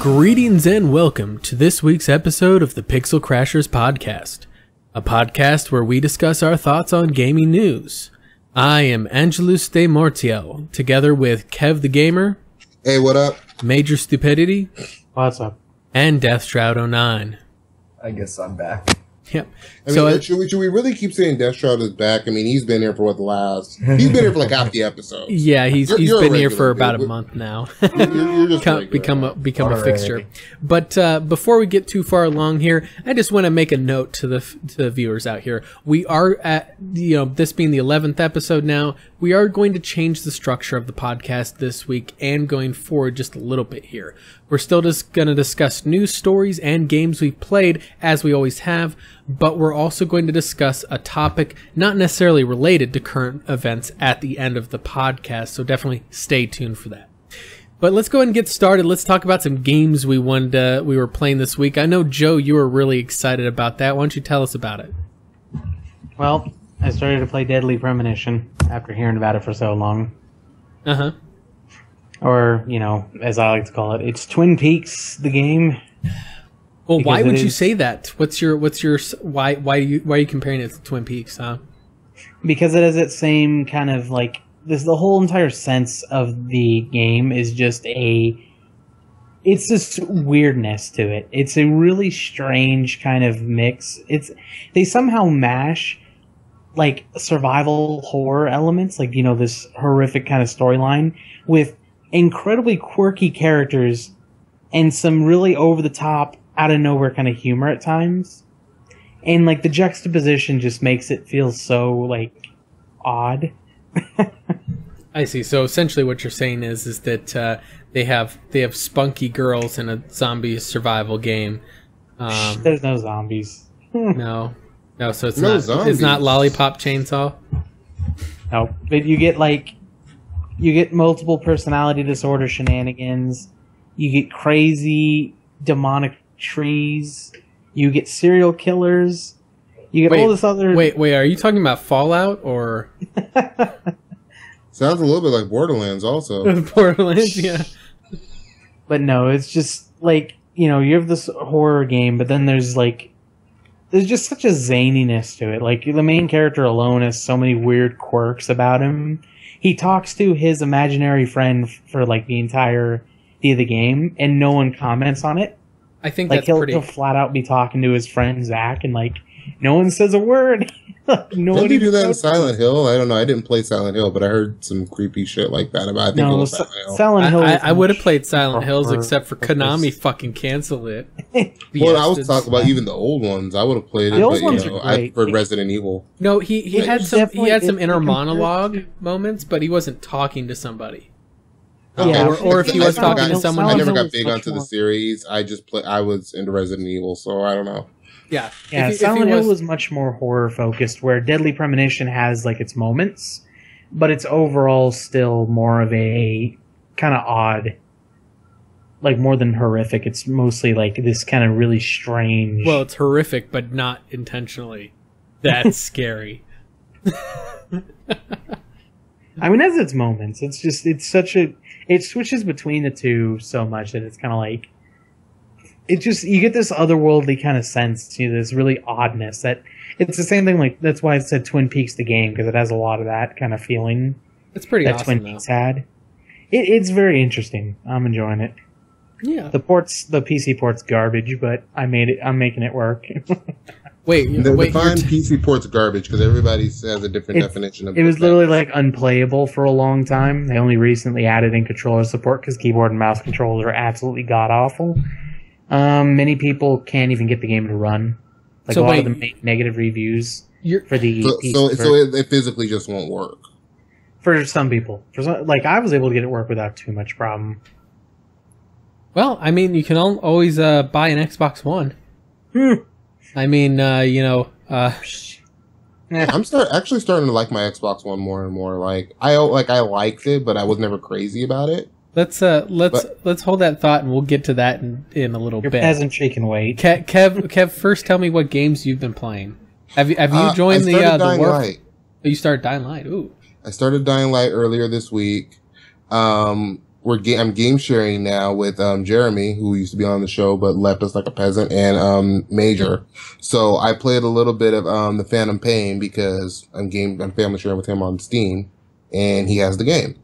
Greetings and welcome to this week's episode of the Pixel Crashers podcast, a podcast where we discuss our thoughts on gaming news. I am Angelus de Mortiel, together with Kev the Gamer. Hey, what up? MajorStupidity. What's up? And Deathshroud09. I guess I'm back. Yep. I mean, should we really keep saying Deathshroud is back? I mean, he's been here for he's been here for like half the episode. Yeah, he's been here for about a month now. You're just become a fixture. But before we get too far along here, I just want to make a note to the viewers out here. We are at this being the 11th episode now. We are going to change the structure of the podcast this week and going forward just a little bit here. We're still just going to discuss news stories and games we've played, as we always have, but we're also going to discuss a topic not necessarily related to current events at the end of the podcast, so definitely stay tuned for that. But let's go ahead and get started. Let's talk about some games we were playing this week. I know, Joe, you were really excited about that. Why don't you tell us about it? Well, I started to play Deadly Premonition after hearing about it for so long. Uh-huh. Or, as I like to call it, it's Twin Peaks, the game. Well, why would you say that? Why are you comparing it to Twin Peaks, huh? Because it has that same kind of the whole entire sense of the game is just it's this weirdness to it. It's a really strange kind of mix. They somehow mash survival horror elements, this horrific kind of storyline with incredibly quirky characters and some really over the top, out of nowhere kind of humor at times. And the juxtaposition just makes it feel so odd. I see. So essentially what you're saying is that they have spunky girls in a zombie survival game. There's no zombies. No, so it's not Lollipop Chainsaw. No, but you get multiple personality disorder shenanigans. You get crazy demonic trees. You get serial killers. You get all this other... Wait, are you talking about Fallout or... Sounds a little bit like Borderlands also. Borderlands, yeah. But no, it's just you have this horror game, but then there's just such a zaniness to it. The main character alone has so many weird quirks about him. He talks to his imaginary friend for the entirety of the game, and no one comments on it. I think that's he'll flat out be talking to his friend Zach, and no one says a word. Did you do that in Silent Hill? I don't know. I didn't play Silent Hill, but I heard some creepy shit like that about. I think it was Silent Hill. I would have played Silent Hills, except for Konami fucking canceled it. Well, I was talking about even the old ones. I would have played it, but I preferred Resident Evil. No, he had some inner monologue moments, but he wasn't talking to somebody. Okay. Or if he was talking to someone. I never got big onto the series. I was into Resident Evil, so I don't know. Yeah. Silent Hill was much more horror focused, where Deadly Premonition has its moments, but it's overall still more of a kind of odd, more than horrific. It's mostly this kind of really strange. Well, it's horrific, but not intentionally. That's scary. I mean, it has its moments. It's just it switches between the two so much that it's kind of you get this otherworldly kind of sense to this really oddness that it's the same thing. That's why I said Twin Peaks the game, because it has a lot of that kind of feeling. It's pretty that awesome, Twin Peaks had. It's very interesting. I'm enjoying it. Yeah. The PC port's garbage, but I'm making it work. Wait, define PC port's garbage, because everybody has a different definition of it. It was literally unplayable for a long time. They only recently added in controller support because keyboard and mouse controls are absolutely god awful. Many people can't even get the game to run. A lot of them make negative reviews for the PC. So it physically just won't work. For some people. I was able to get it work without too much problem. Well, I mean, you can always buy an Xbox One. I mean, I'm actually starting to like my Xbox One more and more. I liked it, but I was never crazy about it. Let's hold that thought, and we'll get to that in a little bit. Your peasant shaking weight. Kev, first tell me what games you've been playing. Have you joined the War? Oh, you started Dying Light. Ooh. I started Dying Light earlier this week. I'm game sharing now with Jeremy, who used to be on the show but left us like a peasant, and Major. So I played a little bit of the Phantom Pain because I'm family sharing with him on Steam, and he has the game.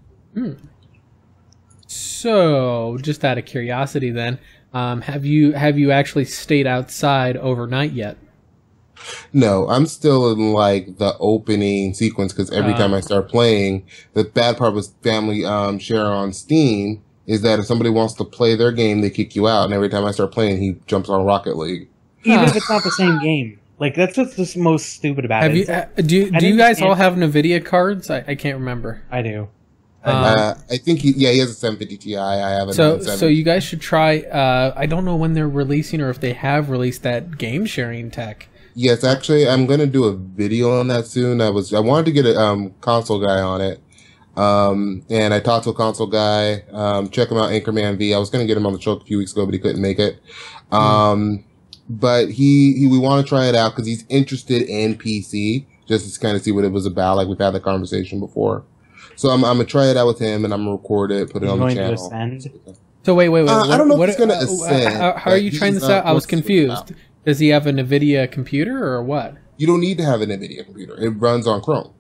So, just out of curiosity, then, have you actually stayed outside overnight yet? No, I'm still in like the opening sequence because every time I start playing, the bad part with family share on Steam is that if somebody wants to play their game, they kick you out, and every time I start playing, he jumps on Rocket League. Even if it's not the same game. Like, that's what's the most stupid about it. Do you guys all have NVIDIA cards? I can't remember. I do. I think he has a 750 Ti. I have a 970. So you guys should try. I don't know when they're releasing or if they have released that game sharing tech. Yes, actually, I'm gonna do a video on that soon. I wanted to get a console guy on it, and I talked to a console guy. Check him out, Anchorman V. I was gonna get him on the show a few weeks ago, but he couldn't make it. But we want to try it out because he's interested in PC, just to kind of see what it was about. Like we've had that conversation before, so I'm gonna try it out with him, and I'm gonna record it, put it on the channel. So wait. I don't know if it's gonna ascend. How are you trying this out? I was confused. Does he have a NVIDIA computer or what? You don't need to have an NVIDIA computer. It runs on Chrome.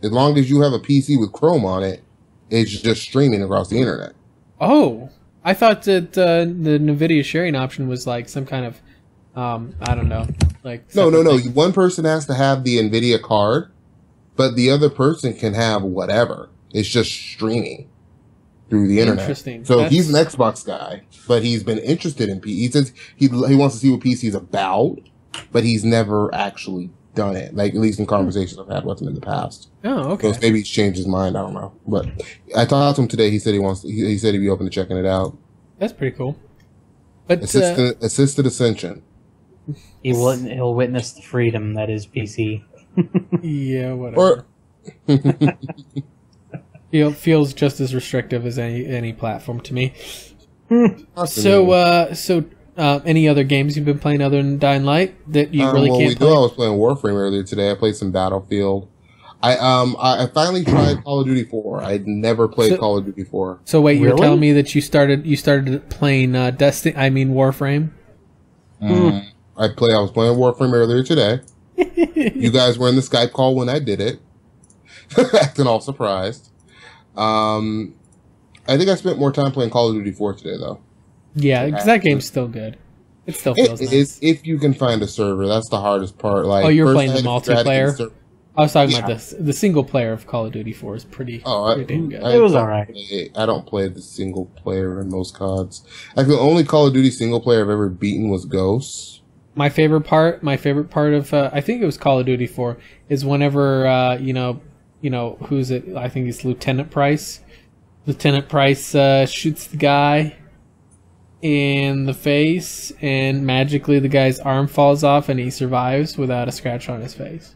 As long as you have a PC with Chrome on it, it's just streaming across the internet. Oh, I thought that the NVIDIA sharing option was like some kind of, I don't know. Like No. One person has to have the NVIDIA card, but the other person can have whatever. It's just streaming through the internet. Interesting. So he's an Xbox guy, but he's been interested in PC. He says he wants to see what PC is about, but he's never actually done it. Like at least in conversations I've had with him in the past. Oh, okay. So maybe he's changed his mind. I don't know. But I talked to him today. He said he said he'd be open to checking it out. That's pretty cool. But assisted ascension. He'll witness the freedom that is PC. Yeah, whatever. Feels just as restrictive as any platform to me. So, any other games you've been playing other than Dying Light that you really can't play? I was playing Warframe earlier today. I played some Battlefield. I finally tried Call of Duty 4. I'd never played Call of Duty 4. So wait, you're telling me that you started playing Warframe? I was playing Warframe earlier today. You guys were in the Skype call when I did it, acting all surprised. I think I spent more time playing Call of Duty 4 today, though. Yeah, because that game's still good. It still feels nice. If you can find a server, that's the hardest part. Like, you're playing the multiplayer? I was talking about the single player of Call of Duty 4 is pretty damn good. It was alright. I don't play the single player in most CODs. The only Call of Duty single player I've ever beaten was Ghosts. My favorite part of I think it was Call of Duty 4 is whenever who's it? I think it's Lieutenant Price. Lieutenant Price shoots the guy in the face, and magically the guy's arm falls off, and he survives without a scratch on his face.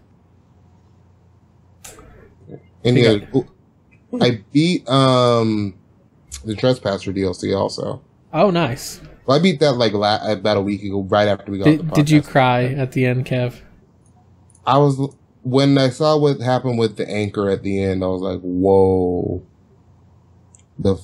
I beat the Trespasser DLC also. Oh, nice. Well, I beat that like about a week ago, right after we got the podcast. Did you cry at the end, Kev? When I saw what happened with the anchor at the end, I was like, "Whoa!" The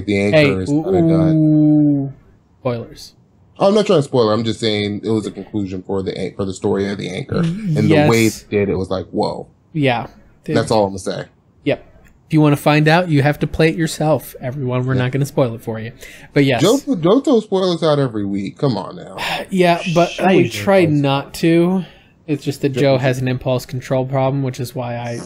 anchor is kind of done. Spoilers. I'm not trying to spoil it. I'm just saying it was a conclusion for the story of the anchor, and the way it did it was like, "Whoa!" Yeah, that's all I'm gonna say. Yep. If you want to find out, you have to play it yourself. Everyone, we're not going to spoil it for you. But yes. Don't throw spoilers out every week. Come on now. Yeah, but I try not to. It's just that Joe has an impulse control problem, which is why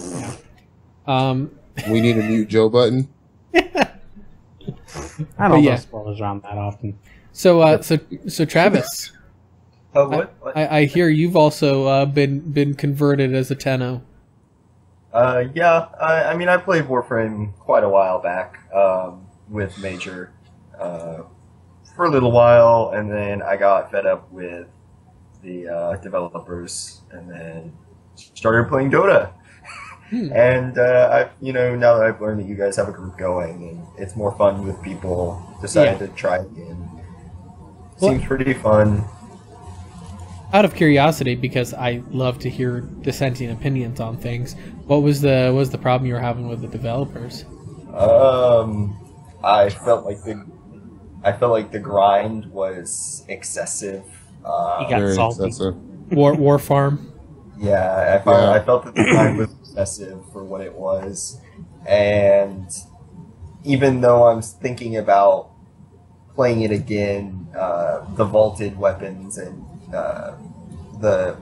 we need a mute Joe button. I don't throw spoilers around that often. So Travis. What? I hear you've also been converted as a Tenno. Yeah, I mean, I played Warframe quite a while back with Major for a little while, and then I got fed up with the developers, and then started playing Dota. And now that I've learned that you guys have a group going, and it's more fun with people, decided to try it again. Seems pretty fun. Out of curiosity, because I love to hear dissenting opinions on things, what was the problem you were having with the developers? I felt like the grind was excessive. He got Very salty. excessive. War Farm. Yeah, I felt that the grind was excessive for what it was, and even though I'm thinking about playing it again, the vaulted weapons and the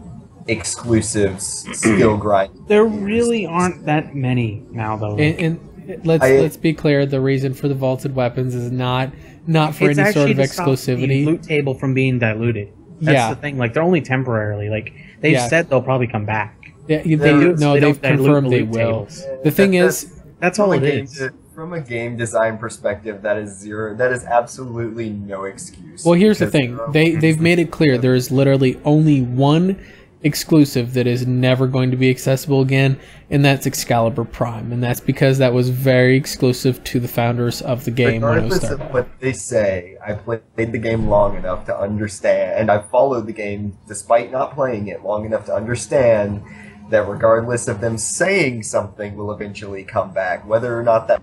exclusives skill grind. There really aren't that many now, though. And let's be clear. The reason for the vaulted weapons is not for It's any sort actually of to stop the exclusivity. loot table from being diluted. That's the thing. Like, they're only temporarily. Like, they've said they'll probably come back. Yeah, They they've don't dilute confirmed the they loot will. tables. The thing is, That's all it is. From a game design perspective, that is zero. That is absolutely no excuse. well, here's the Because thing. They've made it clear there is literally only one exclusive that is never going to be accessible again, and that's Excalibur Prime, and that's because that was very exclusive to the founders of the game when it was regardless of started. what they say, I played the game long enough to understand, and I followed the game despite not playing it long enough to understand that regardless of them saying something will eventually come back, whether or not that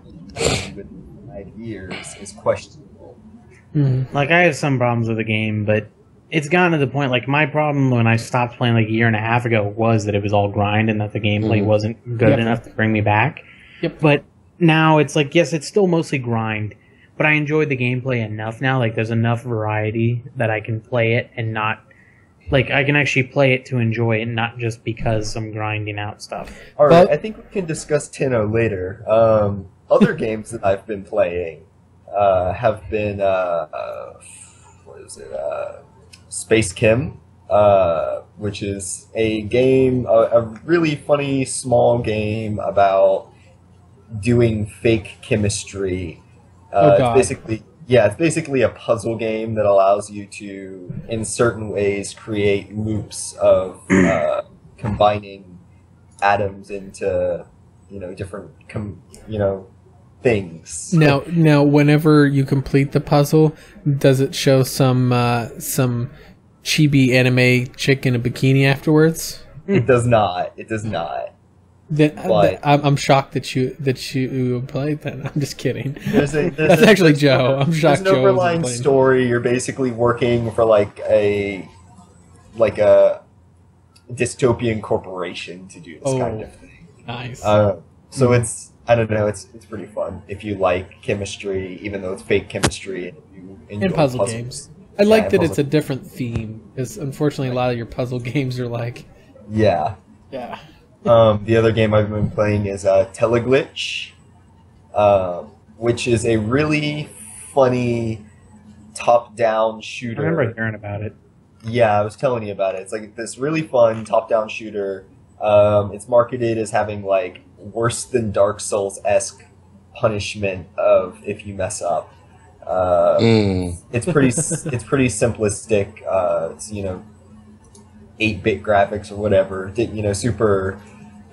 within 5 years is questionable. Like, I have some problems with the game, but it's gotten to the point, like, my problem when I stopped playing like a year and a half ago was that it was all grind and that the gameplay wasn't good enough to bring me back. Yep. But now it's like, yes, it's still mostly grind, but I enjoyed the gameplay enough now. Like, there's enough variety that I can play it and not... Like, I can actually play it to enjoy it, not just because I'm grinding out stuff. Alright, I think we can discuss Tenno later. Other games that I've been playing have been, what is it, Space Kim, which is a game, a really funny, small game about doing fake chemistry. God. It's basically a puzzle game that allows you to, in certain ways, create loops of combining atoms into, different, things. Now, whenever you complete the puzzle, does it show some chibi anime chick in a bikini afterwards? It does not. It does not. I'm shocked that you played that. I'm just kidying. That's actually Joe. I'm shocked There's an Joe overlying wasn't playing. story. You're basically working for like a dystopian corporation to do this kind of thing. Nice. So it's, I don't know, it's pretty fun if you like chemistry, even though it's fake chemistry, and you enjoy And puzzle puzzles. games. I like that it's puzzle- a different theme, because unfortunately a lot of your puzzle games are like... Yeah. Yeah. The other game I've been playing is Teleglitch, which is a really funny top-down I shooter. remember hearing about it. Yeah, I was telling you about it. It's like this really fun top-down shooter. It's marketed as having like worse than Dark Souls-esque punishment of if you mess up. It's pretty simplistic. It's 8-bit graphics or whatever. Super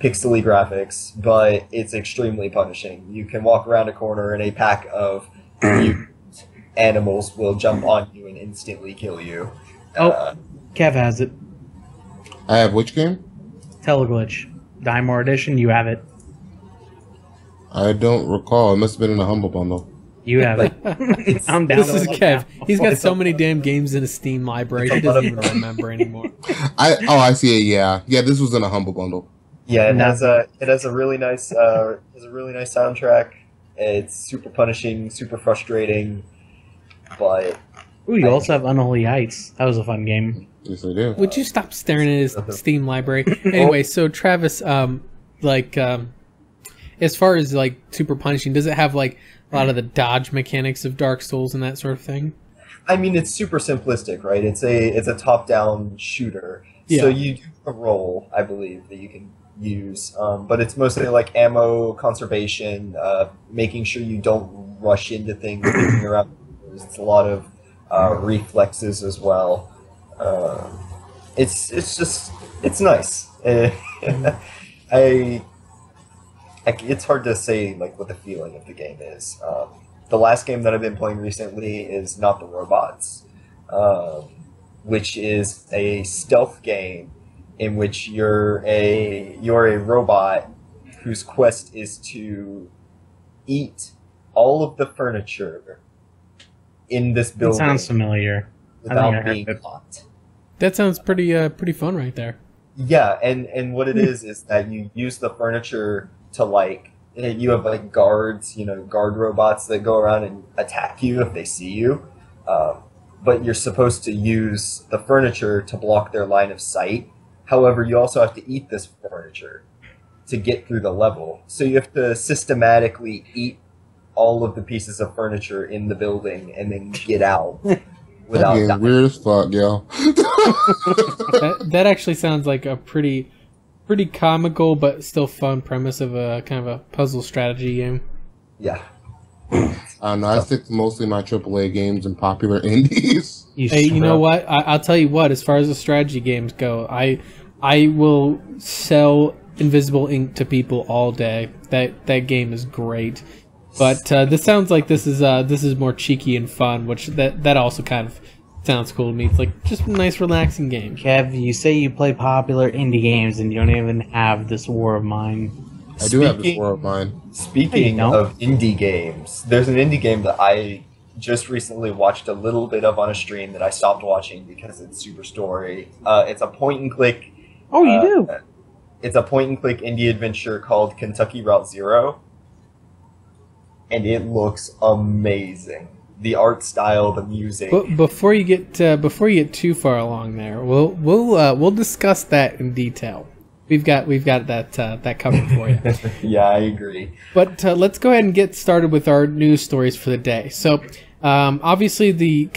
pixely graphics, but it's extremely punishing. You can walk around a corner and a pack of mutant animals will jump on you and instantly kill you. Kev has it. I have which game? Teleglitch. Dimore Edition, you have it. I don't recall. It must have been in a Humble Bundle. You have it. I'm down. This to is it. Kev. He's got so many damn games in his Steam library, he doesn't even remember anymore. I see it. Yeah, this was in a Humble Bundle. Yeah, it has a really nice soundtrack. It's super punishing, super frustrating, but Oh, Ooh, you also have Unholy Heights. That was a fun game. Yes, I do. Would you stop staring at his Steam library? Anyway, so Travis, as far as like super punishing, does it have like a lot of the dodge mechanics of Dark Souls and that sort of thing? I mean, it's super simplistic, right? It's a top-down shooter, Yeah. so you do a roll, I believe, that you can use, but it's mostly like ammo conservation, making sure you don't rush into things, picking around. It's a lot of reflexes as well. It's nice. It's hard to say like what the feeling of the game is. The last game that I've been playing recently is Not the Robots, which is a stealth game in which you're a robot whose quest is to eat all of the furniture in this It building sounds familiar. without being caught. That sounds pretty fun right there. Yeah, and what it is that you use the furniture to, like, you have, like, guards, guard robots that go around and attack you if they see you. But you're supposed to use the furniture to block their line of sight. However, you also have to eat this furniture to get through the level. So you have to systematically eat all of the pieces of furniture in the building and then get out without dying. Weird as fuck, yo. That actually sounds like a pretty comical but still fun premise of a kind of a puzzle strategy game. Yeah. I don't know. I stick to mostly my AAA games and popular indies. Hey, you know what? I'll tell you what. As far as the strategy games go, I will sell Invisible Ink to people all day. That game is great. But this sounds like this is more cheeky and fun, which that also kind of sounds cool to me. It's like just a nice, relaxing game. Kev, you say you play popular indie games and you don't even have this War of Mine. I do have this War of Mine. Speaking of indie games, there's an indie game that I just recently watched a little bit of on a stream that I stopped watching because it's super story. It's a point and click. Oh, you do? It's a point and click indie adventure called Kentucky Route Zero, and it looks amazing. The art style, the music. But before you get too far along there, we'll discuss that in detail. We've got that covered for you. Yeah, I agree. But let's go ahead and get started with our news stories for the day. So, obviously, the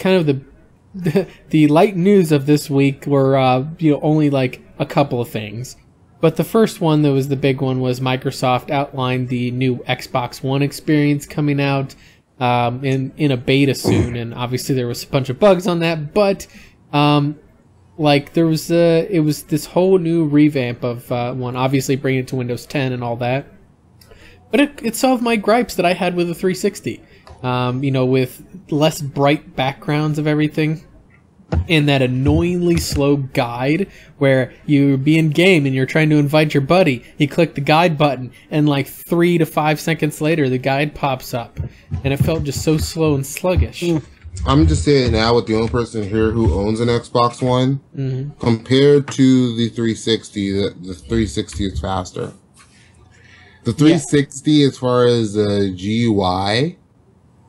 light news of this week were only like a couple of things. But the first one that was the big one was Microsoft outlined the new Xbox One experience coming out in a beta soon, and obviously there was a bunch of bugs on that, but it was this whole new revamp of one, obviously bringing it to Windows 10 and all that. But it solved my gripes that I had with the 360. With less bright backgrounds of everything, and that annoyingly slow guide where you be in game and you're trying to invite your buddy. You click the guide button, and like 3 to 5 seconds later, the guide pops up, and it felt just so slow and sluggish. I'm just saying now, with the only person here who owns an Xbox One, compared to the 360, the 360 is faster. The 360, as far as the GUI,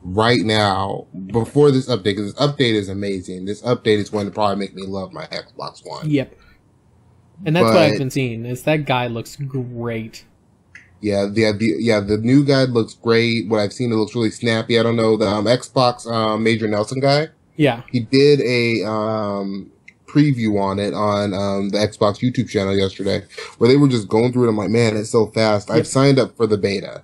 right now, before this update, because this update is amazing. This update is going to probably make me love my Xbox One. Yep. And that's what I've been seeing, is that guide looks great. Yeah, the new guide looks great. What I've seen, it looks really snappy. I don't know, the Xbox Major Nelson guy. Yeah. He did a preview on it on the Xbox YouTube channel yesterday, where they were just going through it. I'm like, man, it's so fast. Yep. I've signed up for the beta.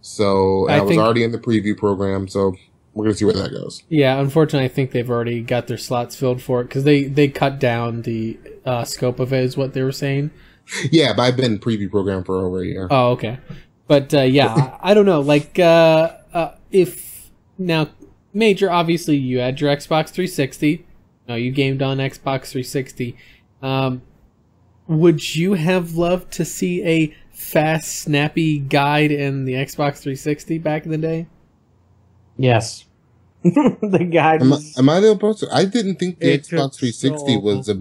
So I was already in the preview program, so we're going to see where that goes. Yeah, unfortunately, I think they've already got their slots filled for it, because they cut down the scope of it, is what they were saying. Yeah, but I've been in preview program for over a year. Oh, okay. But, yeah, I don't know. Like, if... Now, Major, obviously, you had your Xbox 360. No, you gamed on Xbox 360. Would you have loved to see a fast, snappy guide in the Xbox 360 back in the day? Yes. The guide was... Am I the opposed? I didn't think the Xbox 360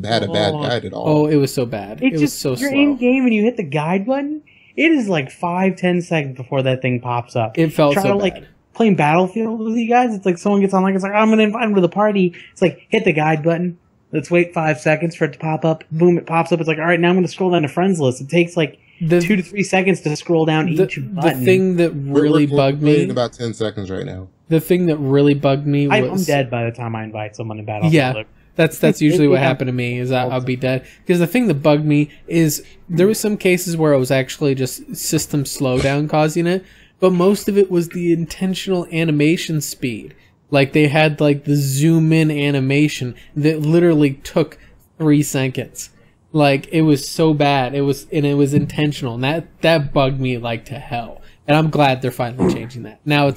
had a bad guide at all. Oh, it was so bad. It was so slow. You're in game and you hit the guide button, it is like 5-10 seconds before that thing pops up. It felt so bad. Like, playing Battlefield with you guys, it's like someone gets on, like, it's like, I'm going to invite them to the party. It's like, hit the guide button. Let's wait 5 seconds for it to pop up. Boom, it pops up. It's like, all right, now I'm going to scroll down to friends list. It takes like 2 to 3 seconds to scroll down each button. The thing that really bugged me... in about 10 seconds right now. The thing that really bugged me was... I'm dead by the time I invite someone to Battlefield. Yeah, that's usually what happened to me, is I'll be dead. Because the thing that bugged me is there were some cases where it was actually just system slowdown causing it, but most of it was the intentional animation speed. Like, they had, like, the zoom-in animation that literally took 3 seconds. Like, it was so bad. It was intentional, and that bugged me like to hell. And I'm glad they're finally changing that. Now,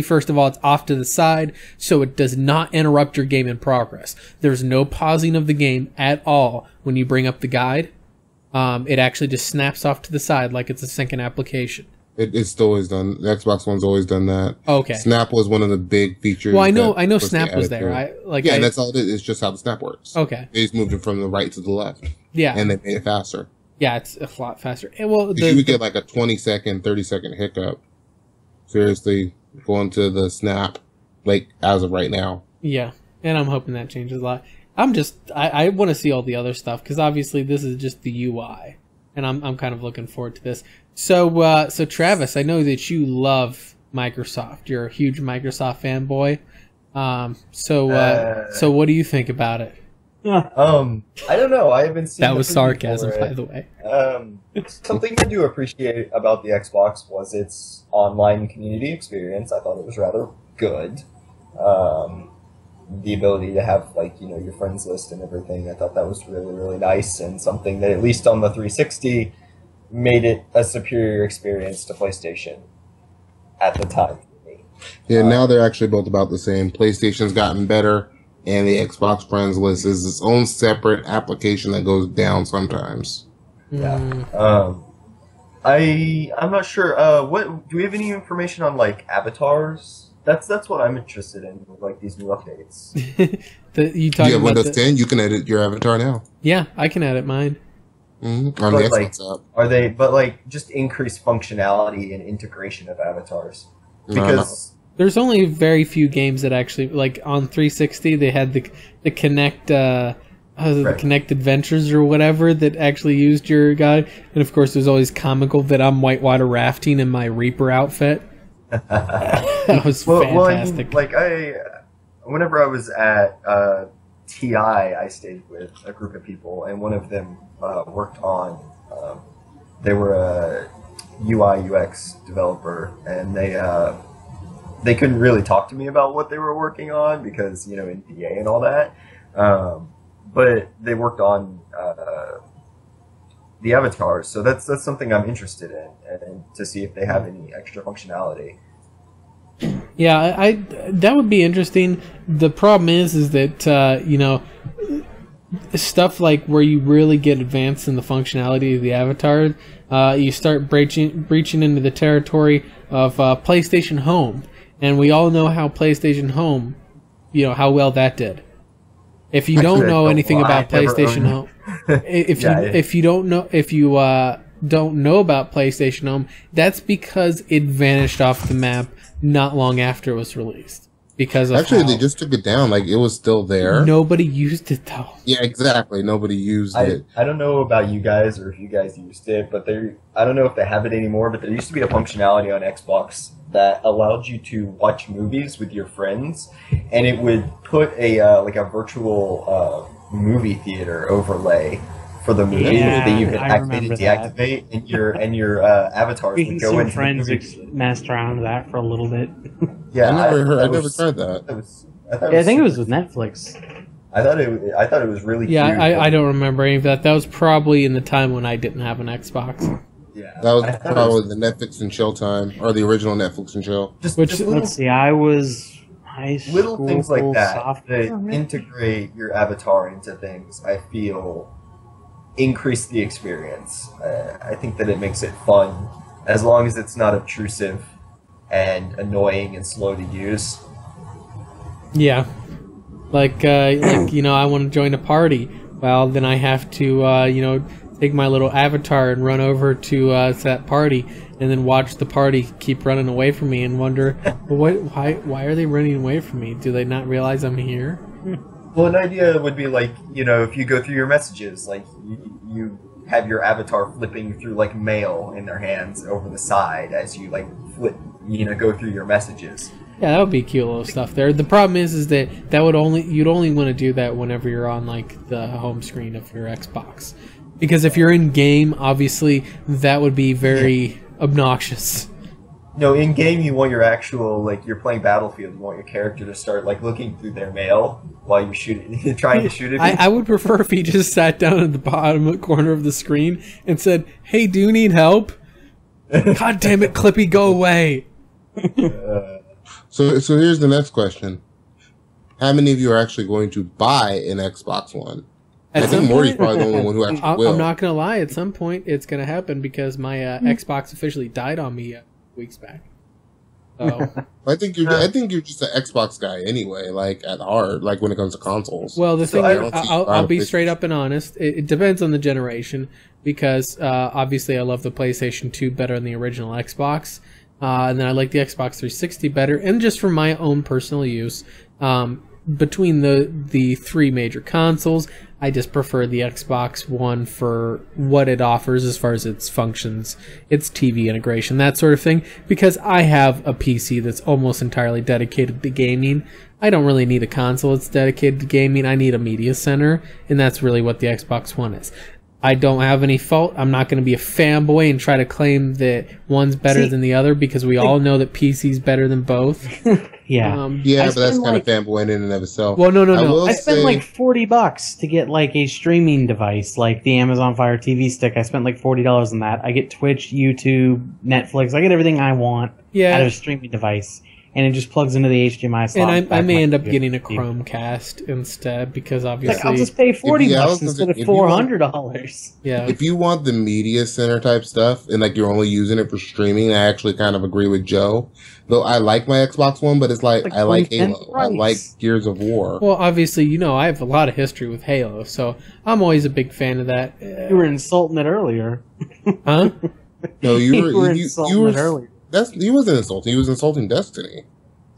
first of all, it's off to the side, so it does not interrupt your game in progress. There's no pausing of the game at all when you bring up the guide. It actually just snaps off to the side like it's a second application. It's always done. The Xbox One's always done that. Okay. Snap was one of the big features. Well, I know Snap was there. And that's all it is. It's just how the Snap works. Okay. They just moved it from the right to the left. Yeah. And they made it faster. Yeah, it's a lot faster. And well, you would get like a 20-second, 30-second hiccup. Seriously, going to the Snap, like as of right now. Yeah, and I'm hoping that changes a lot. I want to see all the other stuff because obviously this is just the UI, and I'm kind of looking forward to this. So Travis, I know that you love Microsoft. You're a huge Microsoft fanboy. So what do you think about it? I don't know. I haven't seen. That was sarcasm, by the way. Something I do appreciate about the Xbox was its online community experience. I thought it was rather good. The ability to have your friends list and everything. I thought that was really, really nice, and something that at least on the 360 made it a superior experience to PlayStation at the time for me. Yeah, now they're actually both about the same. PlayStation's gotten better, and the Xbox friends list is its own separate application that goes down sometimes. Yeah. I'm not sure. What do we have any information on avatars? That's what I'm interested in, these new updates. You have Windows 10, you can edit your avatar now. Yeah, I can edit mine. Mm-hmm. On the Xbox app. Are they, just increased functionality and integration of avatars? Because there's only very few games that actually, on 360, they had the Kinect, the Kinect Adventures or whatever that actually used your guy. And of course, there's always comical that I'm whitewater rafting in my Reaper outfit. That was fantastic. Well, whenever I was at TI, I stayed with a group of people, and one of them worked on. They were a UI UX developer, and they couldn't really talk to me about what they were working on because NDA and all that. But they worked on the avatars, so that's something I'm interested in, and to see if they have any extra functionality. Yeah, that would be interesting. The problem is that stuff like where you really get advanced in the functionality of the avatar, you start breaching into the territory of PlayStation Home, and we all know how PlayStation Home, how well that did. If you don't know anything about PlayStation Home, if you don't know about PlayStation Home, that's because it vanished off the map not long after it was released. Because of they just took it down. It was still there. Nobody used it though. Yeah, exactly. Nobody used it. I don't know about you guys or if you guys used it, but I don't know if they have it anymore. But there used to be a functionality on Xbox that allowed you to watch movies with your friends, and it would put a virtual movie theater overlay for the movie that you could activate and deactivate, and your avatars would go into friends messed around with that for a little bit. Yeah, I never tried that. I think it was with Netflix. I thought it was really cute. I don't remember any of that. That was probably in the time when I didn't have an Xbox. Yeah, that was probably the Netflix and Chill time, or the original Netflix and Chill. Let's see, I was high school. Little things like that integrate your avatar into things, I feel, increase the experience. I think that it makes it fun, as long as it's not obtrusive and annoying and slow to use. Yeah, I want to join a party. Well, then I have to take my little avatar and run over to that party, and then watch the party keep running away from me and wonder, why are they running away from me? Do they not realize I'm here? Well, an idea would be if you go through your messages, you have your avatar flipping through mail in their hands over the side as you flip, go through your messages. Yeah, that would be cute little stuff there. The problem is that you'd only want to do that whenever you're on the home screen of your Xbox. Because if you're in game, obviously, that would be very obnoxious. No, in game you want your actual, you're playing Battlefield, you want your character to start, looking through their mail while you shoot it, trying to shoot it. I would prefer if he just sat down at the bottom corner of the screen and said, "Hey, do you need help?" God damn it, Clippy, go away. So here's the next question. How many of you are actually going to buy an Xbox One? I think Morty's probably the only one who actually will. I'm not gonna lie. At some point, it's gonna happen because my Xbox officially died on me weeks back. So I think you're just an Xbox guy anyway. Like at heart, like when it comes to consoles. well, the thing I'll be straight up and honest. It depends on the generation because obviously I love the PlayStation 2 better than the original Xbox, and then I like the Xbox 360 better. And just for my own personal use, between the three major consoles, I just prefer the Xbox One for what it offers as far as its functions, its TV integration, that sort of thing, because I have a PC that's almost entirely dedicated to gaming. I don't really need a console that's dedicated to gaming. I need a media center, and that's really what the Xbox One is. I don't have any fault. I'm not going to be a fanboy and try to claim that one's better than the other because we all know that PC's better than both. Yeah. But that's kind of fanboy in and of itself. Well, no. I spent like $40 to get like a streaming device, like the Amazon Fire TV stick. I spent like $40 on that. I get Twitch, YouTube, Netflix. I get everything I want out of a streaming device. And it just plugs into the HDMI slot. And I may end up getting a Chromecast instead because obviously I'll just pay $40 instead of $400. Yeah. If you want the media center type stuff and like you're only using it for streaming, I actually kind of agree with Joe. Though I like my Xbox One, but it's like I like Halo. I like Gears of War. Well, obviously, I have a lot of history with Halo, so I'm always a big fan of that. You were insulting it earlier. Huh? No, you were insulting it earlier. He wasn't insulting. He was insulting Destiny.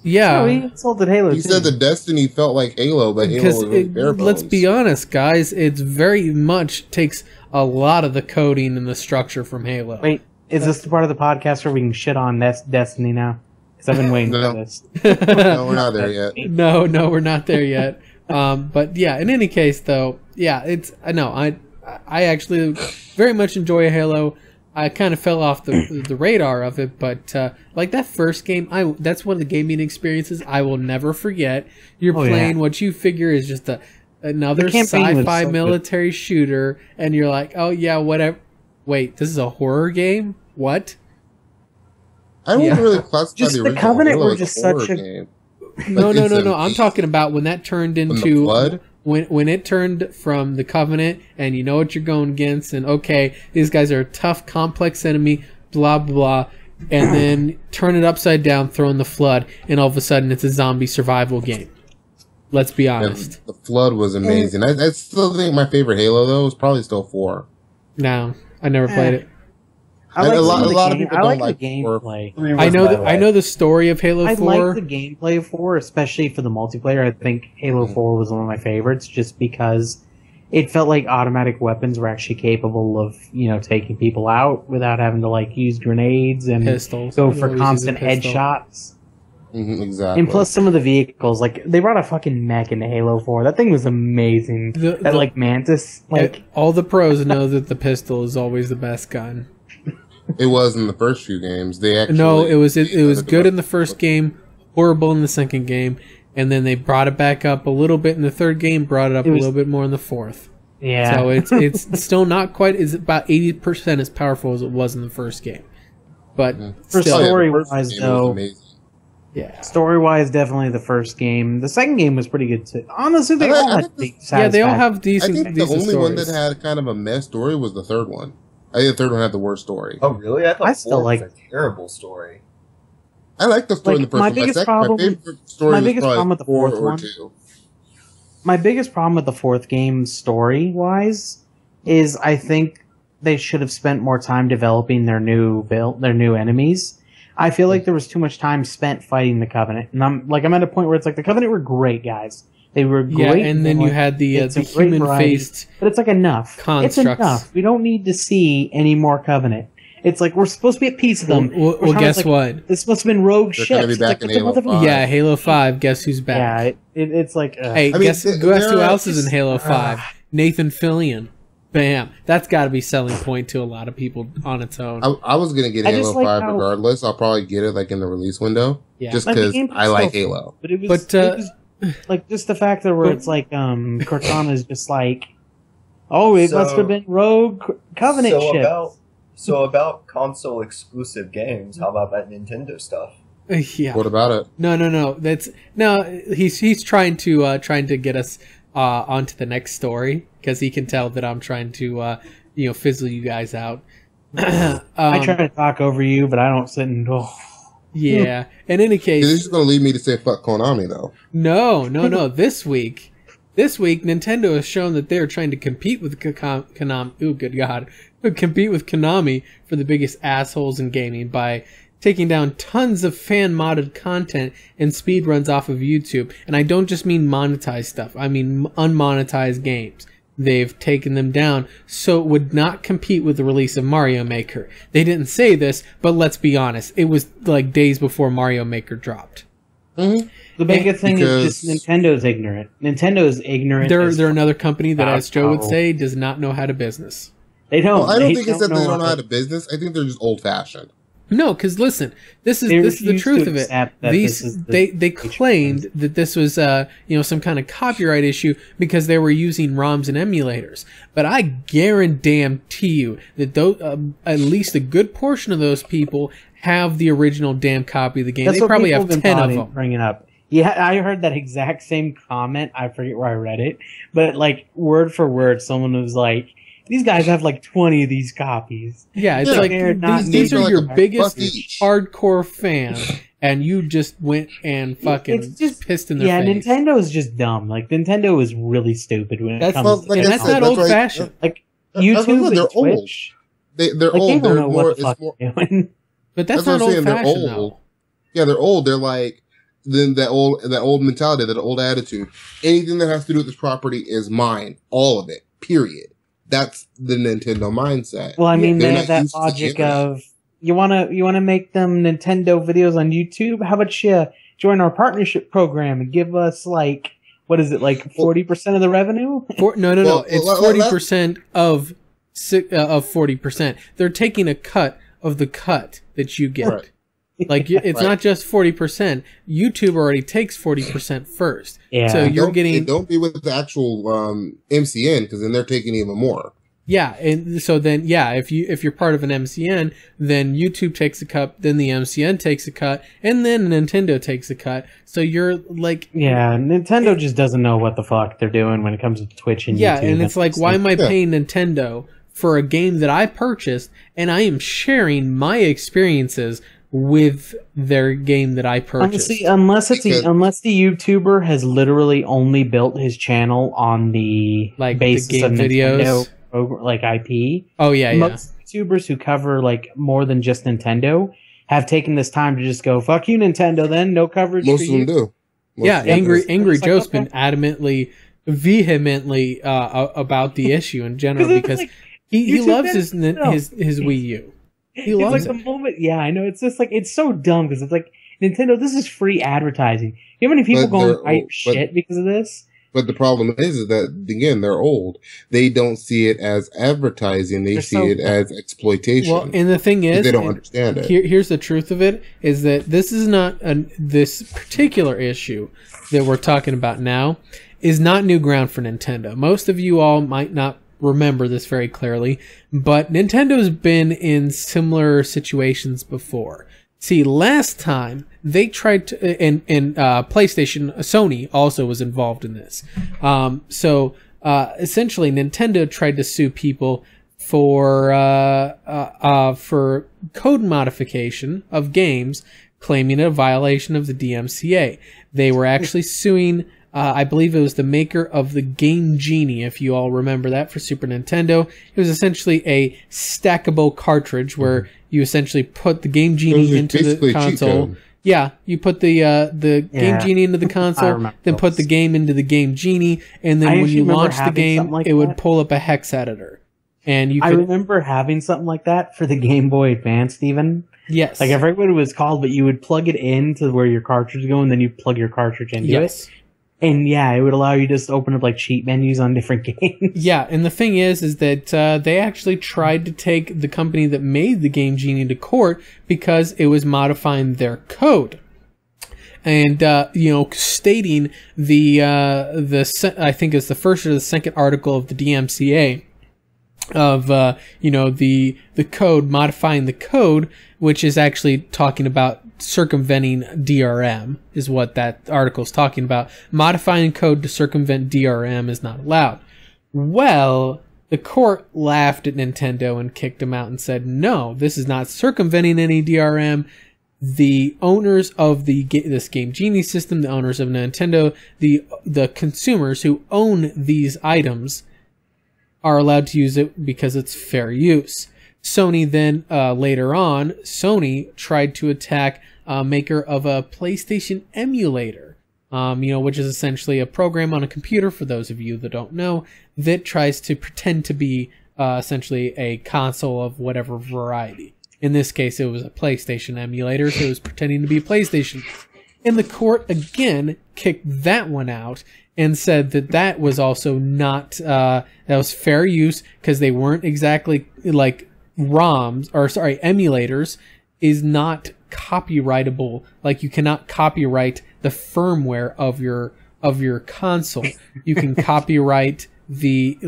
Yeah. No, he insulted Halo. He said that Destiny felt like Halo, but Halo was really bare bones. Let's be honest, guys. It's very much takes a lot of the coding and the structure from Halo. Wait, is this the part of the podcast where we can shit on Destiny now? Because I've been waiting for this. No, we're not there yet. No, we're not there yet. But yeah, in any case, though, yeah, I actually very much enjoy Halo. I kind of fell off the radar of it, but like that first game, that's one of the gaming experiences I will never forget. You're playing what you figure is just another sci-fi military shooter, and you're like, oh yeah, whatever. Wait, this is a horror game? What? I don't really classify just the original Covenant Halo were as just a horror such a game. No. I'm talking about when that turned into Blood? When it turned from the Covenant, and you know what you're going against, and okay, these guys are a tough, complex enemy, blah blah blah, and then turn it upside down, throw in the Flood, and all of a sudden it's a zombie survival game. Let's be honest. The Flood was amazing. I still think my favorite Halo though is probably still 4. No, I never played it. I like a lot of people don't like the gameplay. I know the story of Halo 4. I like the gameplay of 4, especially for the multiplayer. I think Halo 4 was one of my favorites just because it felt like automatic weapons were actually capable of, taking people out without having to use grenades and pistols. Go for constant headshots. Exactly. And plus some of the vehicles, they brought a fucking mech into Halo 4. That thing was amazing. That Mantis. All the pros know that the pistol is always the best gun. It was in the first few games. It was good in the first game, horrible in the second game, and then they brought it back up a little bit in the third game, brought it up a little bit more in the fourth. Yeah. So it's still not quite. It's about 80% as powerful as it was in the first game, but story-wise though, yeah, story-wise, definitely the first game. The second game was pretty good too. Honestly, they all have decent. I think the only one that had kind of a mess story was the third one. I think the third one had the worst story. Oh, really? I thought I still was a terrible story. I like the story in the first one. My favorite story was probably the fourth one. 2. My biggest problem with the fourth game, story-wise, is I think they should have spent more time developing their new enemies. I feel like there was too much time spent fighting the Covenant, and I'm at a point where it's like the Covenant were great guys. They were great. Yeah, and then you had the human-faced, but it's enough. Constructs. It's enough. We don't need to see any more Covenant. It's like we're supposed to be at peace with them. Well, guess what? This must have been rogue They're ships. Gonna be back in Halo 5. Yeah, Halo 5. Guess who's back? Yeah, it's like. Hey, guess who else is in Halo 5? Nathan Fillion. Bam. That's got to be selling point to a lot of people on its own. I was going to get Halo 5 regardless. I'll probably get it in the release window. Yeah. Just because I like Halo. But it was just the fact that where it's Cortana's just like, oh, it must have been rogue Covenant ships. So about console exclusive games, how about that Nintendo stuff? Yeah. What about it? No. He's trying to get us onto the next story because he can tell that I'm trying to fizzle you guys out. I try to talk over you, but I don't sit and go. Yeah. In any case, this is going to lead me to say fuck Konami though. No. This week, Nintendo has shown that they are trying to compete with Konami. Oh, good God. Compete with Konami for the biggest assholes in gaming by taking down tons of fan-modded content and speedruns off of YouTube. And I don't just mean monetized stuff. I mean unmonetized games. They've taken them down so it would not compete with the release of Mario Maker. They didn't say this, but let's be honest. It was like days before Mario Maker dropped. Mm-hmm. The biggest thing is just Nintendo's ignorant. Nintendo is ignorant. They're another company that, as Joe would say, does not know how to business. They don't. Well, I don't think it's that they don't know how to business. I think they're just old-fashioned. No, because listen, this is the truth of it. They claimed that this was some kind of copyright issue because they were using ROMs and emulators. But I guarantee you that at least a good portion of those people have the original damn copy of the game. They probably have 10 of them. Bringing up. Yeah, I heard that exact same comment. I forget where I read it, but like word for word, someone was like, "These guys have like 20 of these copies." Yeah, it's like these are your biggest hardcore fans, and you just went and fucking pissed in their face. Yeah, Nintendo is just dumb. Like Nintendo is really stupid when it comes. And that's not old fashioned. Like YouTube and Twitch, they're old. They don't know what the fuck they're doing. But that's not old fashioned though. Yeah, they're old. They're like that old mentality, that old attitude. Anything that has to do with this property is mine. All of it. Period. That's the Nintendo mindset. Well, I mean, they have that logic of you wanna make them Nintendo videos on YouTube. How about you join our partnership program and give us like 40% of the revenue? No. It's 40% of 40%. They're taking a cut of the cut that you get. Right. Like it's not just 40%. YouTube already takes 40% first. Yeah. So you're getting. Don't be with the actual MCN because then they're taking even more. Yeah, and so then if you're part of an MCN, then YouTube takes a cut, then the MCN takes a cut, and then Nintendo takes a cut. So you're like, Nintendo just doesn't know what the fuck they're doing when it comes to Twitch and YouTube. Yeah, and it's like, why am I paying Nintendo for a game that I purchased, and I am sharing my experiences with their game that I purchased? Honestly, unless the YouTuber has literally only built his channel on the basis the game of videos, Nintendo, IP. Oh yeah, most YouTubers who cover more than just Nintendo have taken this time to just go, "Fuck you, Nintendo." Then no coverage. Most of them do. Angry Joe's been vehemently about the issue in general because he loves his Wii U. He loves the moment. Yeah, I know. It's just it's so dumb because it's like, Nintendo, this is free advertising. You know how many people going hype shit because of this? But the problem is that, again, they're old. They don't see it as advertising. They see it as exploitation. Well, and the thing is, they don't understand it. Here's the truth of it, is that this is not this particular issue that we're talking about now is not new ground for Nintendo. Most of you all might not remember this very clearly, but Nintendo's been in similar situations before. See, last time they tried to, and PlayStation, Sony also was involved in this. Essentially, Nintendo tried to sue people for code modification of games, claiming a violation of the DMCA. They were actually suing. I believe it was the maker of the Game Genie, if you all remember that, for Super Nintendo. It was essentially a stackable cartridge where you essentially put the Game Genie into the console. Yeah, you put the Game Genie into the console, then put the game into the Game Genie, and then when you launch the game, it would pull up a hex editor. And I remember having something like that for the Game Boy Advance, even. Yes. I forget what it was called, but you would plug it into where your cartridge would go, and then you plug your cartridge into it. And it would allow you to just open up cheat menus on different games. Yeah, and the thing is that they actually tried to take the company that made the Game Genie to court because it was modifying their code. And, stating I think it's the first or the second article of the DMCA of, the code, modifying the code, which is actually talking about circumventing DRM is what that article is talking about. Modifying code to circumvent DRM is not allowed. Well, the court laughed at Nintendo and kicked them out and said, no, this is not circumventing any DRM. The owners of this Game Genie system, the owners of Nintendo, the consumers who own these items are allowed to use it because it's fair use. Sony then, later on, Sony tried to attack a maker of a PlayStation emulator, which is essentially a program on a computer, for those of you that don't know, that tries to pretend to be essentially a console of whatever variety. In this case, it was a PlayStation emulator, so it was pretending to be a PlayStation. And the court, again, kicked that one out and said that was also not, that was fair use, because they weren't exactly like emulators is not copyrightable. Like, you cannot copyright the firmware of your console. You can copyright the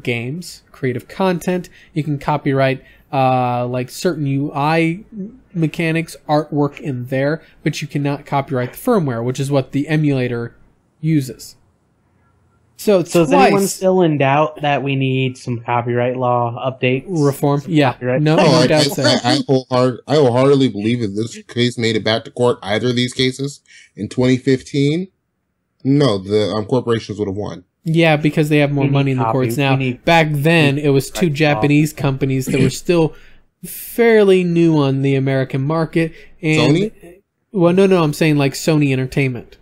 games, creative content. You can copyright certain UI mechanics, artwork in there, but you cannot copyright the firmware, which is what the emulator uses. So is anyone still in doubt that we need some copyright law updates? Reform? Yeah. Copyright? No doubt there. I wholeheartedly believe if this case made it back to court, either of these cases, in 2015, no, the corporations would have won. Yeah, because they have more money in the courts now. Back then, it was two Japanese companies that were still fairly new on the American market. And, Sony? Well, no, I'm saying like Sony Entertainment.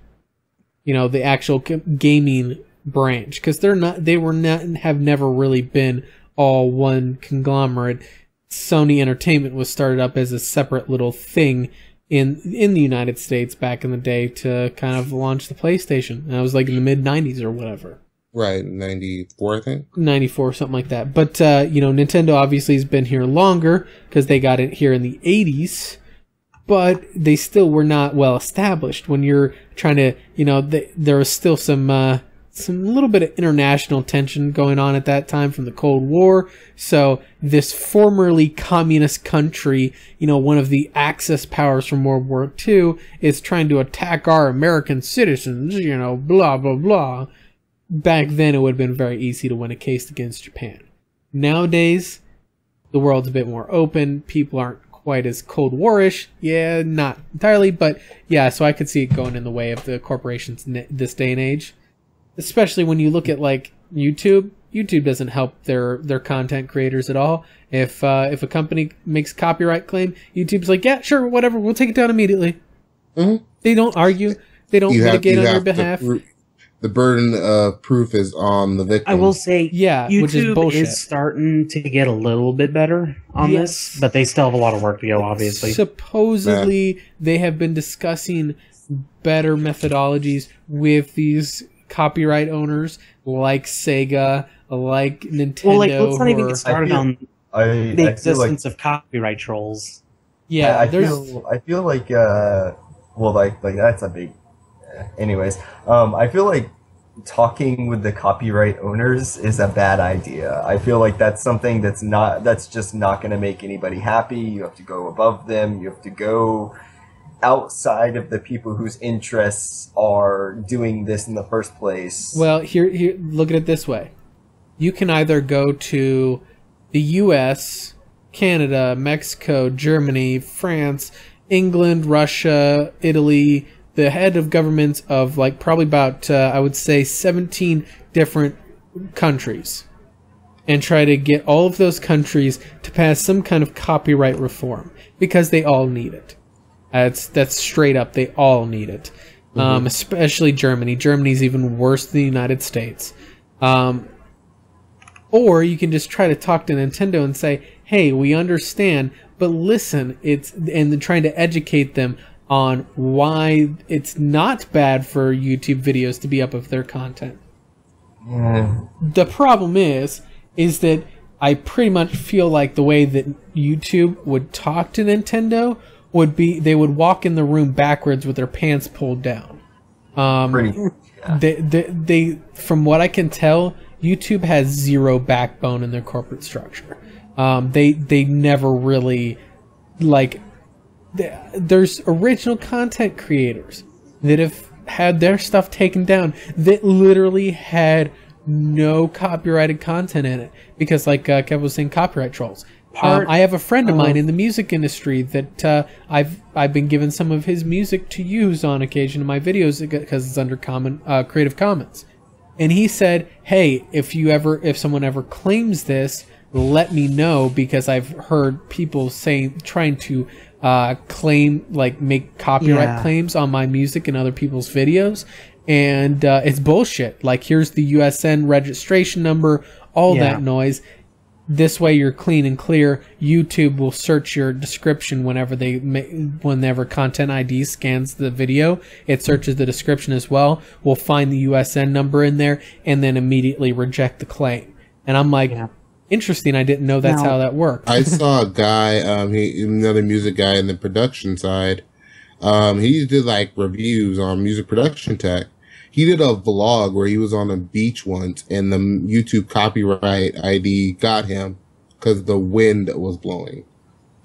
The actual gaming branch, because have never really been all one conglomerate. Sony Entertainment was started up as a separate little thing in the United States back in the day to kind of launch the PlayStation. And that was like in the mid 90s or whatever. Right, 94, I think. 94, something like that. But Nintendo obviously has been here longer because they got it here in the 80s. But they still were not well established. When you're trying to, there was still some little bit of international tension going on at that time from the Cold War. So this formerly communist country, one of the Axis powers from World War II, is trying to attack our American citizens, blah, blah, blah. Back then, it would have been very easy to win a case against Japan. Nowadays, the world's a bit more open. People aren't quite as Cold War-ish. Yeah, not entirely, but yeah, so I could see it going in the way of the corporations this day and age. Especially when you look at like YouTube. YouTube doesn't help their content creators at all. If a company makes a copyright claim, YouTube's like, yeah, sure, whatever, we'll take it down immediately. Mm-hmm. They don't argue. They don't litigate on your behalf. The burden of proof is on the victim. I will say, YouTube is starting to get a little bit better on this, but they still have a lot of work to go, obviously. Supposedly, they have been discussing better methodologies with these copyright owners like Sega, like Nintendo. Well, let's not even get started on the existence of copyright trolls. Yeah, I feel like that's a big. Anyways, I feel like talking with the copyright owners is a bad idea. I feel like that's something that's just not going to make anybody happy. You have to go above them. You have to go outside of the people whose interests are doing this in the first place. Well, here, look at it this way. You can either go to the US, Canada, Mexico, Germany, France, England, Russia, Italy, the head of governments of probably about, I would say 17 different countries, and try to get all of those countries to pass some kind of copyright reform, because they all need it. That's straight up. They all need it. Mm-hmm. Especially Germany. Germany's even worse than the United States. Or you can just try to talk to Nintendo and say, hey, we understand, but listen, and trying to educate them on why it's not bad for YouTube videos to be up of their content. The problem is that I pretty much feel like the way that YouTube would talk to Nintendo would be they would walk in the room backwards with their pants pulled down. They from what I can tell, YouTube has zero backbone in their corporate structure. They never really there's original content creators that have had their stuff taken down that literally had no copyrighted content in it because, like Kevin was saying, copyright trolls. I have a friend of mine in the music industry that I've been given some of his music to use on occasion in my videos because it's under Creative Commons, and he said, "Hey, if someone ever claims this, let me know because I've heard people trying to claim, like, make copyright claims on my music and other people's videos, and it's bullshit. Like, here's the USN registration number, all that noise." This way you're clean and clear. YouTube will search your description whenever Content ID scans the video. It searches the description as well. We'll find the USN number in there and then immediately reject the claim. And I'm like, interesting. I didn't know that's how that worked. I saw a guy, another music guy in the production side. He did like reviews on music production tech. He did a vlog where he was on a beach once, and the YouTube copyright ID got him because the wind was blowing.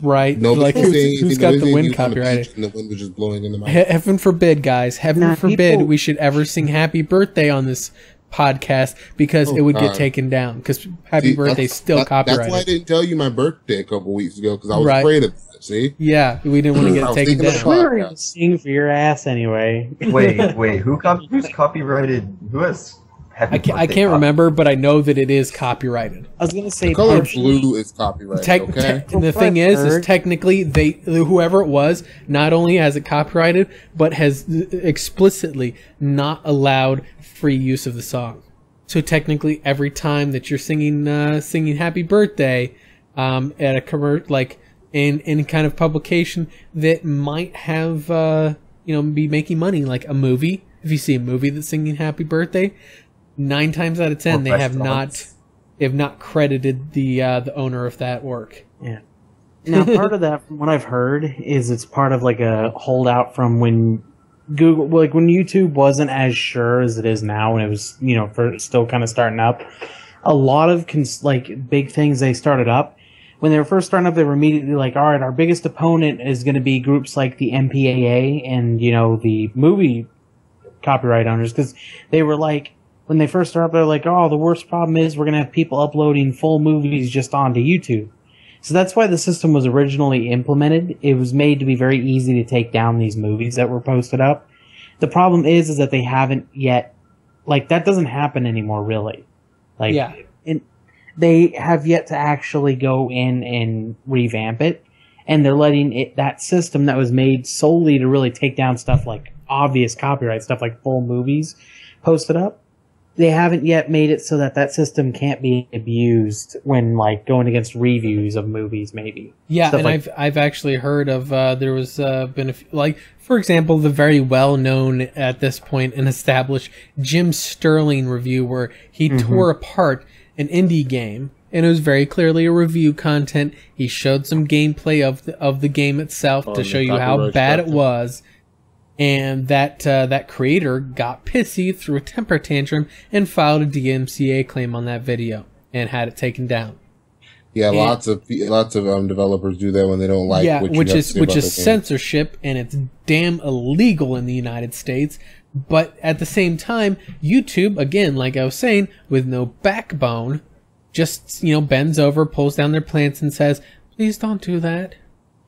Right. Like, who's got the wind copyrighted? And the wind was just blowing in the mouth. Heaven forbid, guys. Heaven forbid we should ever sing Happy Birthday on this podcast because it would get taken down because Happy Birthday is still copyrighted. That's why I didn't tell you my birthday a couple weeks ago because I was afraid of that. See? Yeah, we didn't want to get taken down. We were going to sing for your ass anyway. Wait, who's copyrighted? Who has? I can't remember, but I know that it is copyrighted. I was going to say the color blue is copyrighted. And the thing is technically whoever it was not only has it copyrighted, but has explicitly not allowed free use of the song. So technically, every time that you're singing Happy Birthday at a like in any kind of publication that might have be making money, like a movie. If you see a movie that's singing Happy Birthday, 9 times out of 10 they have not credited the owner of that work. Yeah. Now, part of that, from what I've heard, is it's part of like a holdout from when Google, like when YouTube wasn't as sure as it is now, and it was still kind of starting up. A lot of big things they started up. When they were first starting up, they were immediately like, all right, our biggest opponent is going to be groups like the MPAA and, the movie copyright owners. Because they were like, when they first started up, they're like, oh, the worst problem is we're going to have people uploading full movies just onto YouTube. So that's why the system was originally implemented. It was made to be very easy to take down these movies that were posted up. The problem is that they haven't yet, that doesn't happen anymore, really. They have yet to actually go in and revamp it, and they're letting that system that was made solely to really take down stuff like obvious copyright stuff like full movies posted up. They haven't yet made it so that system can't be abused when going against reviews of movies, maybe. Yeah, stuff and I've actually heard of there was been for example, the very well known at this point and established Jim Sterling review where he tore apart an indie game, and it was very clearly a review content. He showed some gameplay of the game itself to show you how bad it was, and that creator got pissy, threw a temper tantrum, and filed a DMCA claim on that video and had it taken down. Yeah, lots of developers do that when they don't like. Yeah, which is censorship, and it's damn illegal in the United States. But at the same time, YouTube, again, like I was saying, with no backbone, just, bends over, pulls down their pants and says, please don't do that.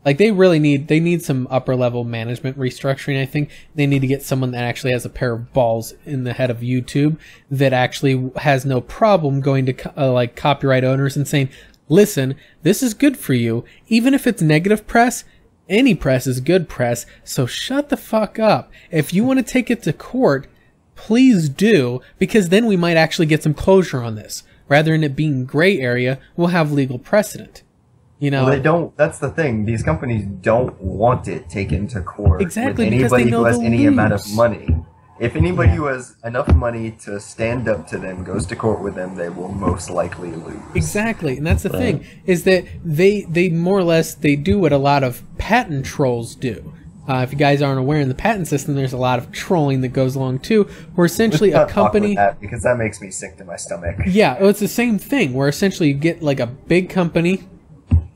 They need some upper level management restructuring. I think they need to get someone that actually has a pair of balls in the head of YouTube that actually has no problem going to copyright owners and saying, listen, this is good for you. Even if it's negative press, any press is good press, so shut the fuck up. If you want to take it to court, please do, because then we might actually get some closure on this. Rather than it being gray area, we'll have legal precedent. Well, they don't. That's the thing. These companies don't want it taken to court exactly, with anybody who has any amount of money. If anybody who has enough money to stand up to them goes to court with them, they will most likely lose. Exactly, and that's the thing, is that they more or less, they do what a lot of patent trolls do. If you guys aren't aware, in the patent system, there's a lot of trolling that goes along too, where essentially a company... because that makes me sick to my stomach. Yeah, it's the same thing, where essentially you get a big company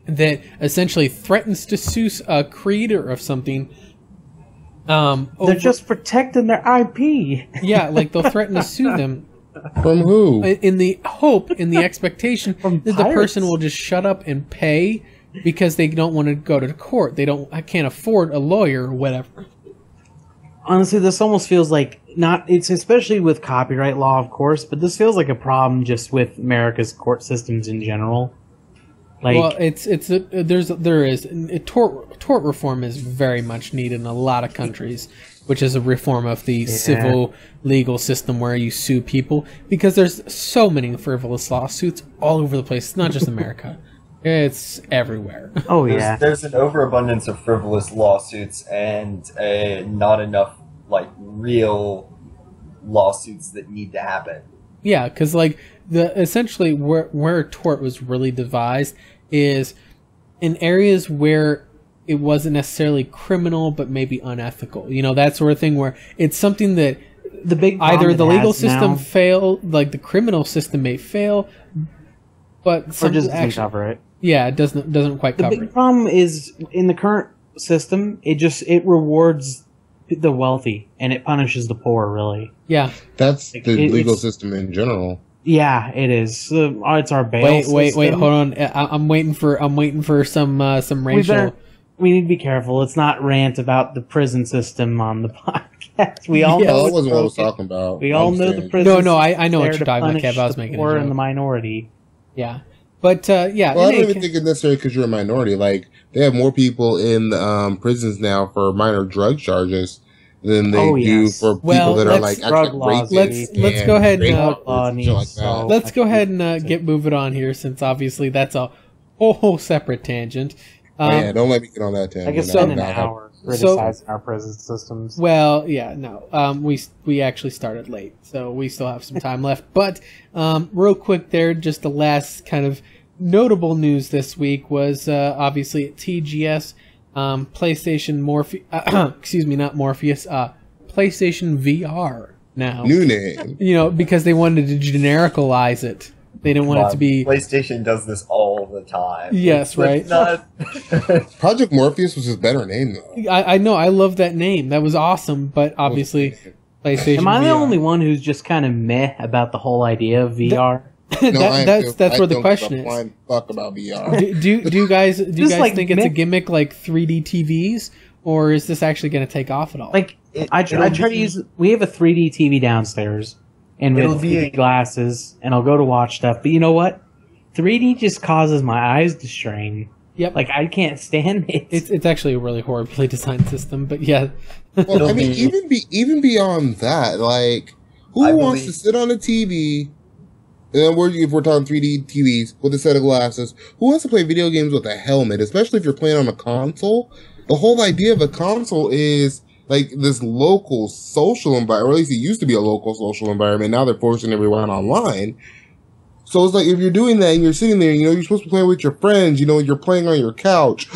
that essentially threatens to sue a creator of something. They're just protecting their IP. Yeah, like they'll threaten to sue them. From who? In the hope, in the expectation that the pirates. person will just shut up and pay because they don't want to go to court. I can't afford a lawyer or whatever. Honestly, this almost feels like it's especially with copyright law, of course, but this feels like a problem just with America's court systems in general. Like, well, tort reform is very much needed in a lot of countries, which is a reform of the civil legal system where you sue people, because there's so many frivolous lawsuits all over the place. It's not just America. It's everywhere. Oh, yeah. There's an overabundance of frivolous lawsuits and not enough, like, real lawsuits that need to happen. Yeah, because, like, essentially where tort was really devised is in areas where it wasn't necessarily criminal, but maybe unethical. You know, that sort of thing where it's something that The big either the legal system now, fail, like the criminal system may fail, but or just doesn't cover it. Yeah, it doesn't quite The cover big it. problem is in the current system, it rewards the wealthy and it punishes the poor. Really, Yeah. That's Like, the legal it's- system in general. yeah, it is. It's our bail. Wait, system. hold on. I'm waiting for some racial. We need to be careful. Let's not rant about the prison system on the podcast. We all Yeah. know Oh, that it's wasn't what I was broken. talking about. We all know the understand. prison. No, I know what there you're to talking about, punish Kev. I was the making a poor joke. and the minority. Yeah, but yeah. Well, I in don't any even think it's necessary because you're a minority. Like, they have more people in prisons now for minor drug charges than they do yes. for people Well, that are let's- like drug actually laws, rapists. let's and go ahead and, rape drug offenders law and shit needs like that. so- Let's go ahead and get moving on here, since obviously that's a whole separate tangent. Yeah, don't let me get on that tangent. I could That spend would an not help. hour criticizing our prison systems. Well, yeah, no. We actually started late, so we still have some time left. But real quick there, just the last kind of notable news this week was obviously at TGS, PlayStation excuse me, not Morpheus, PlayStation VR now. New name. You know, because they wanted to genericalize it. They didn't want it to be. PlayStation does this all the time. Yes, right. Not... Project Morpheus was his better name, though. I know, I love that name. That was awesome, but obviously, PlayStation. Am I the VR. only one who's just kind of meh about the whole idea of VR? No, I am that's too. I where the don't question give a is. flying fuck about VR. Do you guys like think it's a gimmick like 3D TVs, or is this actually going to take off at all? Like, I try to use. We have a 3D TV downstairs, and It'll with be 3D glasses, and I'll go to watch stuff. But you know what? 3D just causes my eyes to strain. Yep. Like, I can't stand it. It's actually a really horribly designed system, but yeah. Well, I mean, be- even beyond that, like, who I wants believe- to sit on a TV? And if we're talking 3D TVs with a set of glasses, who wants to play video games with a helmet? Especially if you're playing on a console. The whole idea of a console is like this local social environment, or at least it used to be a local social environment. Now they're forcing everyone online. So it's like, if you're doing that and you're sitting there, you know, you're supposed to play with your friends, you know, you're playing on your couch,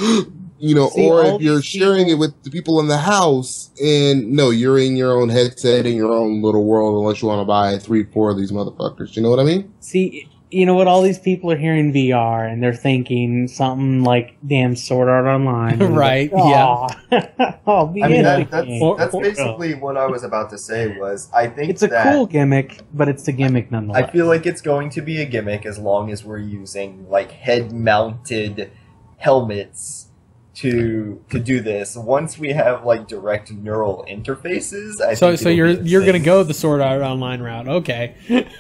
you know, See, or all if you're these sharing people- it with the people in the house, and no, you're in your own headset in your own little world, unless you want to buy 3-4 of these motherfuckers. You know what I mean? See, you know what? All these people are hearing VR, and they're thinking something like damn Sword Art Online. And Right, yeah. I'll be I mean, in that's the game. that's basically what I was about to say. Was I think It's a that cool gimmick, but it's a gimmick nonetheless. I feel like it's going to be a gimmick as long as we're using like head-mounted helmets to do this. Once we have like direct neural interfaces, I think So it'll be you're going to insane. go the Sword Art Online route, okay?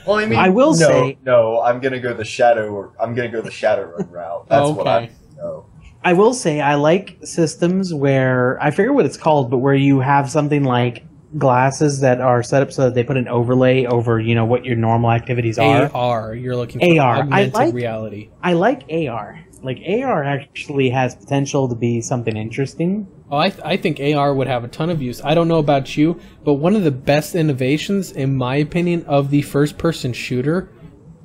Well, I mean, I will say- no. I'm gonna go the Shadowrun route. That's what Okay. I know. I will say I like systems where I forget what it's called, but where you have something like glasses that are set up so that they put an overlay over, you know, what your normal activities are. AR, you're looking for AR. I augmented like- reality. I like AR. Like, AR actually has potential to be something interesting. Oh, I think AR would have a ton of use. I don't know about you, but one of the best innovations, in my opinion, of the first-person shooter,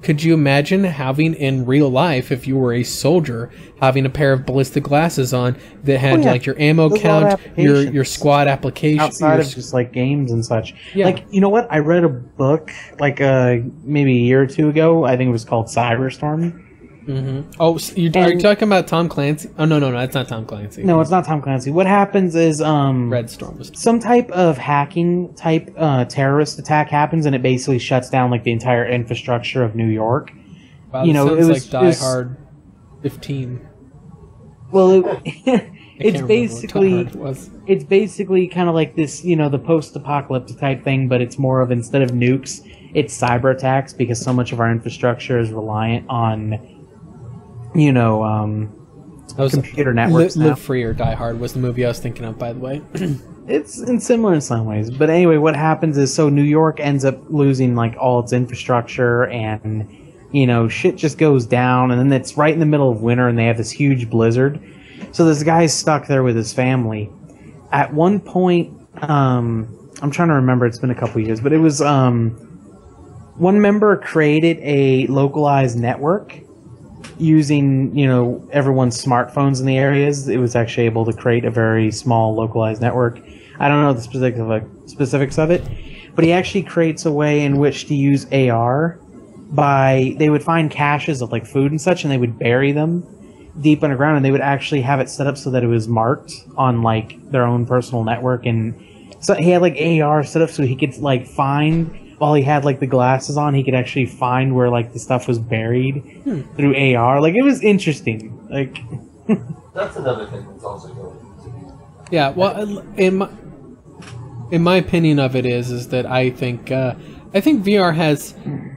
could you imagine having in real life, if you were a soldier, having a pair of ballistic glasses on that had yeah. like your ammo There's a lot of count, your applications. squad application, Outside your of just like games and such. Yeah. Like, you know what? I read a book like maybe a year or two ago. I think it was called Cyberstorm. Oh, so are you talking about Tom Clancy? Oh, no, that's not Tom Clancy. No, it's not Tom Clancy. What happens is Red Storm was some type of hacking type terrorist attack happens, and it basically shuts down like the entire infrastructure of New York. Wow, it was like Die Hard 15. Well, it's basically kind of like this, the post-apocalyptic type thing, but it's more of, instead of nukes, it's cyber attacks, because so much of our infrastructure is reliant on, computer networks. Live Free or Die Hard was the movie I was thinking of, by the way. It's similar in some ways, but anyway, what happens is, so New York ends up losing like all its infrastructure, and shit just goes down, and then it's right in the middle of winter, and they have this huge blizzard. So this guy's stuck there with his family. At one point, I'm trying to remember, it's been a couple years, but it was one member created a localized network using, everyone's smartphones in the areas. It was actually able to create a very small localized network. I don't know the specifics of it, but he actually creates a way in which to use AR they would find caches of like food and such, and they would bury them deep underground, and they would actually have it set up so that it was marked on like their own personal network. And so he had like AR set up so he could like find, while he had like the glasses on, he could actually find where like the stuff was buried through AR. Like, it was interesting. Like, that's another thing that's also going to be. Yeah, well, in my opinion of it is that I think VR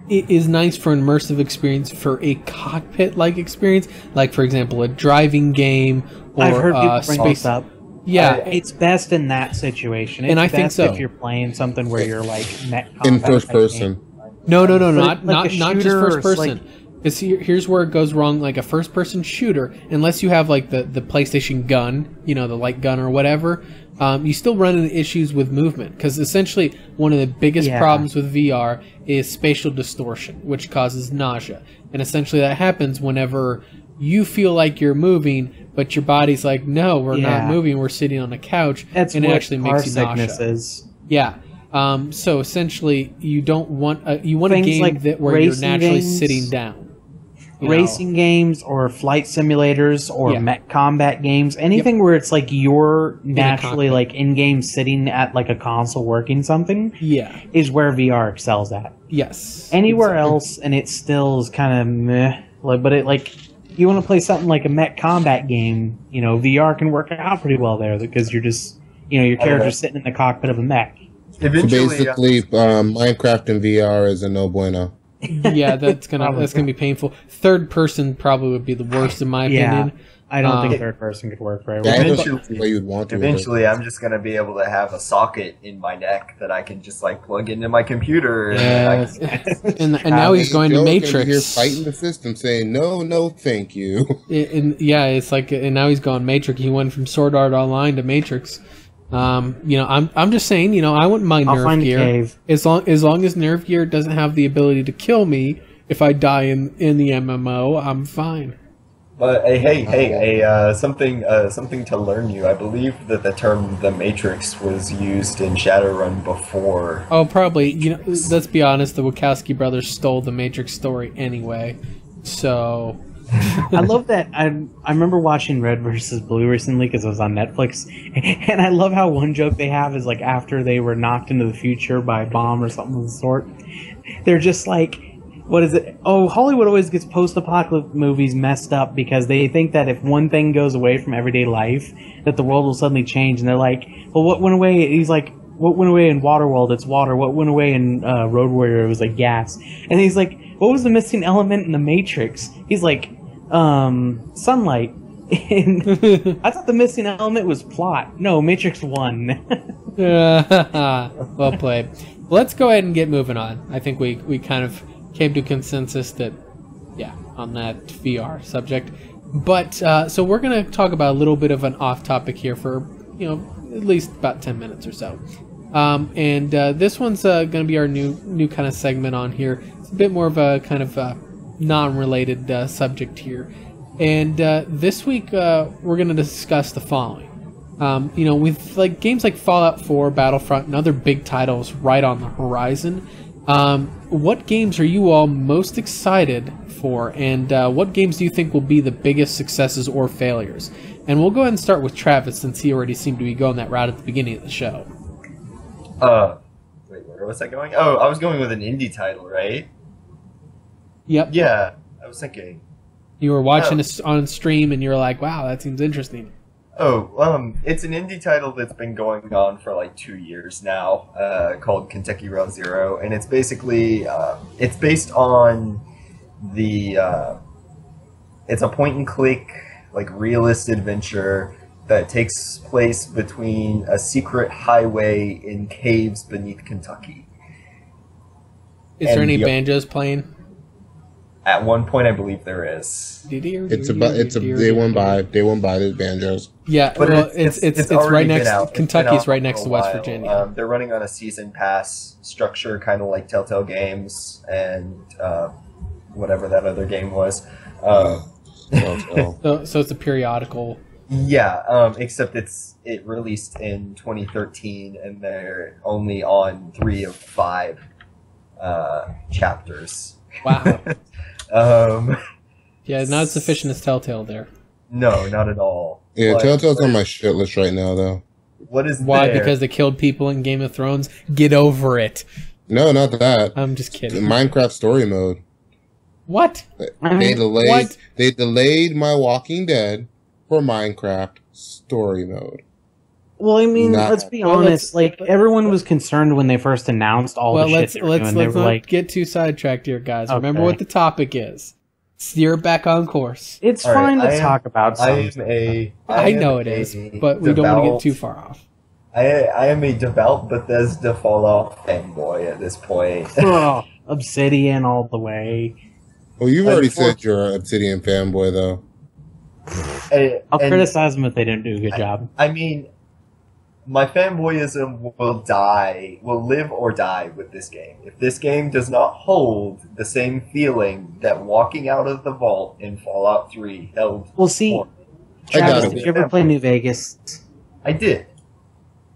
is nice for an immersive experience, for a cockpit-like experience, like for example a driving game or I've heard people bring space. this up. Yeah, it's best in that situation. It's and I best think so. If you're playing something where you're like in first person. No, like not just first person. Like, because here's where it goes wrong. Like a first-person shooter, unless you have like the PlayStation gun, the light gun or whatever, you still run into issues with movement. Because essentially, one of the biggest problems with VR is spatial distortion, which causes nausea. And essentially, that happens whenever you feel like you're moving, but your body's like, no, we're not moving. We're sitting on a couch, and it actually makes you nauseous. Is. Yeah. So essentially, you don't want you want a game like where you're naturally sitting down. Racing games or flight simulators or mech combat games, anything where it's like you're naturally like in-game sitting at like a console working something, is where VR excels at. Yes. Anywhere else, and it still is kind of meh. But it like, you want to play something like a mech combat game, VR can work out pretty well there, because you're just, your character's sitting in the cockpit of a mech. So basically, Minecraft in VR is a no bueno. Yeah, that's gonna be painful. Third person probably would be the worst in my opinion. I don't think third person could work very well. Eventually, I'm just gonna be able to have a socket in my neck that I can just like plug into my computer. And now he's going to Matrix. You're fighting the system, saying no, thank you. It's like, and now he's gone Matrix. He went from Sword Art Online to Matrix. I'm just saying, I wouldn't mind Nerve Gear as long as Nerve Gear doesn't have the ability to kill me if I die in the MMO. I'm fine. But something to learn you. I believe that the term "the Matrix" was used in Shadowrun before. Oh, probably. Let's be honest. The Wachowski brothers stole the Matrix story anyway. So. I love that. I remember watching Red vs. Blue recently because it was on Netflix, and I love how one joke they have is like, after they were knocked into the future by a bomb or something of the sort, they're just like, what is it? Oh, Hollywood always gets post-apocalyptic movies messed up because they think that if one thing goes away from everyday life, that the world will suddenly change. And they're like, well, what went away? He's like, what went away in Waterworld? It's water. What went away in Road Warrior? It was like gas. And he's like, what was the missing element in the Matrix? He's like, sunlight. I thought the missing element was plot. No, Matrix 1. Well played. Let's go ahead and get moving on. I think we kind of came to consensus that, on that VR subject. But, so we're going to talk about a little bit of an off-topic here for, at least about 10 minutes or so. And this one's going to be our new kind of segment on here. It's a bit more of a kind of non-related subject here. And this week we're going to discuss the following. With like games like Fallout 4, Battlefront, and other big titles right on the horizon, What games are you all most excited for, and what games do you think will be the biggest successes or failures? And we'll go ahead and start with Travis, since he already seemed to be going that route at the beginning of the show. Wait, where was I going? Oh, I was going with an indie title, right? Yep. Yeah, I was thinking. You were watching us on stream, and you were like, wow, that seems interesting. Oh, it's an indie title that's been going on for like 2 years now, called Kentucky Route Zero, and it's basically, it's based on it's a point-and-click, like, realist adventure that takes place between a secret highway in caves beneath Kentucky. Is there any banjos playing? At one point, I believe there is. Day one by there's banjos. Yeah, But well, it's right next. out. Kentucky's right next for to a West while. Virginia. They're running on a season pass structure, kind of like Telltale Games and whatever that other game was. Oh. So it's a periodical. Yeah, except it released in 2013, and they're only on 3 of 5 chapters. Wow. Yeah, not as s- sufficient as Telltale there. No, not at all. Yeah, But Telltale's on my shit list right now, though. What is Why? there? Because they killed people in Game of Thrones? Get over it. No, not that. I'm just kidding. Minecraft story mode. What? They delayed my Walking Dead for Minecraft story mode. Well, I mean, Nah. let's be Well, honest. Like, everyone was concerned when they first announced all Well, the let's shit they were doing. They not were like, get too sidetracked here, guys. Remember Okay. what the topic is. Steer back on course. it's All right, fine to I am- talk about I something. am I know it is, but we don't want to get too far off. I am a devout Bethesda Fallout fanboy at this point. Ugh, Obsidian all the way. Well, you've already said you're an Obsidian fanboy, though. I'll And- criticize them if they didn't do a good job. I mean, my fanboyism will live or die with this game. If this game does not hold the same feeling that walking out of the vault in Fallout 3 held. Well, see, for- I got Travis, it. did you ever play New Vegas? I did.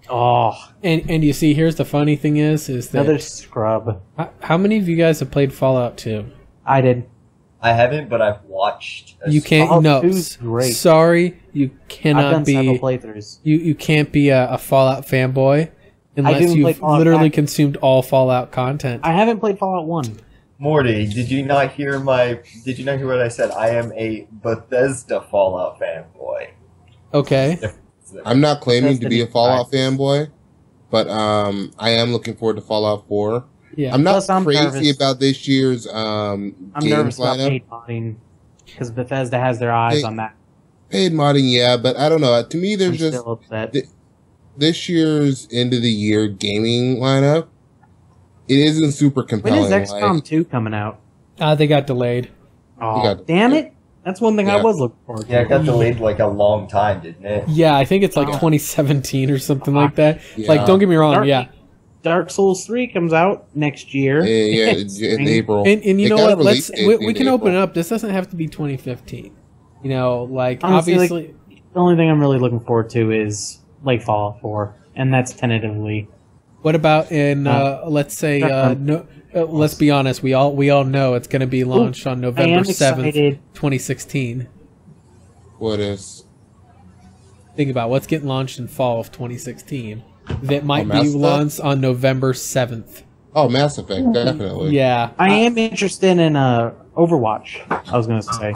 Oh, And you see, here's the funny thing is another that scrub. how many of you guys have played Fallout 2? I did. I haven't, but I've watched. You can't. Fallout No, 2's great. sorry, you I've cannot done several be. playthroughs. You can't be a Fallout fanboy unless didn't play you've Fallout literally back. consumed all Fallout content. I haven't played Fallout 1. Morty, did you not hear what I said? I am a Bethesda Fallout fanboy. Okay. I'm not claiming to be a Destiny Fallout 5. fanboy, but I am looking forward to Fallout 4. Yeah. I'm not Plus, I'm crazy nervous. about this year's I'm games nervous about lineup. paid modding because Bethesda has their eyes Hey, on that. Paid modding, yeah, but I don't know. To me, I'm there's just still upset. this year's end of the year gaming lineup. It isn't super When compelling. is XCOM 2 coming out? They got delayed. Oh, got- damn it! That's one thing I Yeah. was looking forward to. Yeah, it got delayed like a long time, didn't it? Yeah, I think it's like Oh. 2017 or something like that. Yeah. Like, don't get me wrong. Dark- Yeah. Dark Souls 3 comes out next year. yeah, in April. And you It know got a what? release date We in can open it April. up. This doesn't have to be 2015. You know, like Honestly, like, obviously. The only thing I'm really looking forward to is like Fallout 4, and that's tentatively. What about in let's say let's be honest, we all know it's going to be launched on November 7th, excited. 2016. What is? Think about what's getting launched in fall of 2016 that might Mass be Effect? launched on November 7th. Oh, Mass Effect, definitely. Yeah. I am interested in Overwatch. I was gonna say.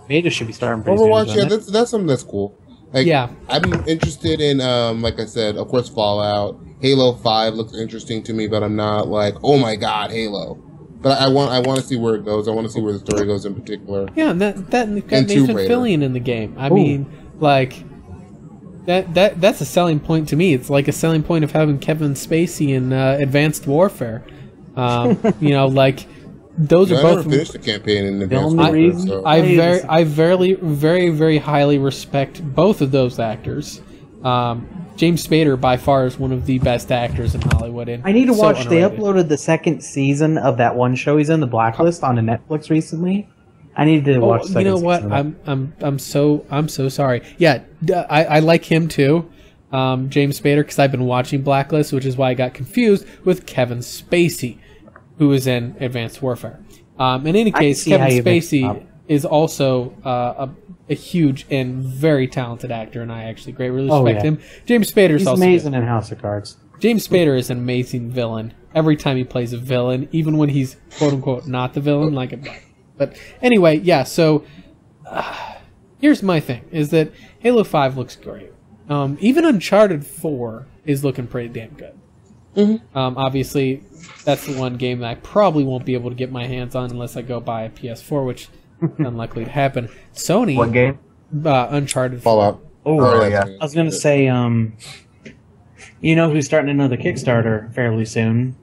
Beta should be starting pretty Overwatch, soon. yeah, Isn't it? that's something that's cool. Like, Yeah. I'm interested in, like I said, of course, Fallout. Halo 5 looks interesting to me, but I'm not like, oh my god, Halo. But I want to see where it goes. I want to see where the story goes in particular. Yeah, and that got And Nathan Tomb Raider. Fillion in the game. I Ooh. mean, like that's a selling point to me. It's like a selling point of having Kevin Spacey in Advanced Warfare. You know, like those I are never both. finished the campaign in Advanced Film Warfare, reason- so. I very highly respect both of those actors. James Spader by far is one of the best actors in Hollywood. And I need to so watch. They underrated. uploaded the second season of that one show he's in, The Blacklist, onto Netflix recently. I need to watch. The You second know what? season of that. I'm so sorry. Yeah, I like him too. James Spader, because I've been watching Blacklist, which is why I got confused with Kevin Spacey, who is in Advanced Warfare. In any case, Kevin Spacey is also a huge and very talented actor, and I actually greatly respect him. James Spader is also amazing in House of Cards. James Spader is an amazing villain. Every time he plays a villain, even when he's quote unquote not the villain, like it. But anyway, yeah. So here's my thing: is that Halo 5 looks great. Even Uncharted 4 is looking pretty damn good. Mm-hmm. Obviously, that's the one game that I probably won't be able to get my hands on unless I go buy a PS4, which is unlikely to happen. Sony. What game? Uncharted 4. Fallout. Oh, yeah. I was going to say, you know who's starting another Kickstarter fairly soon?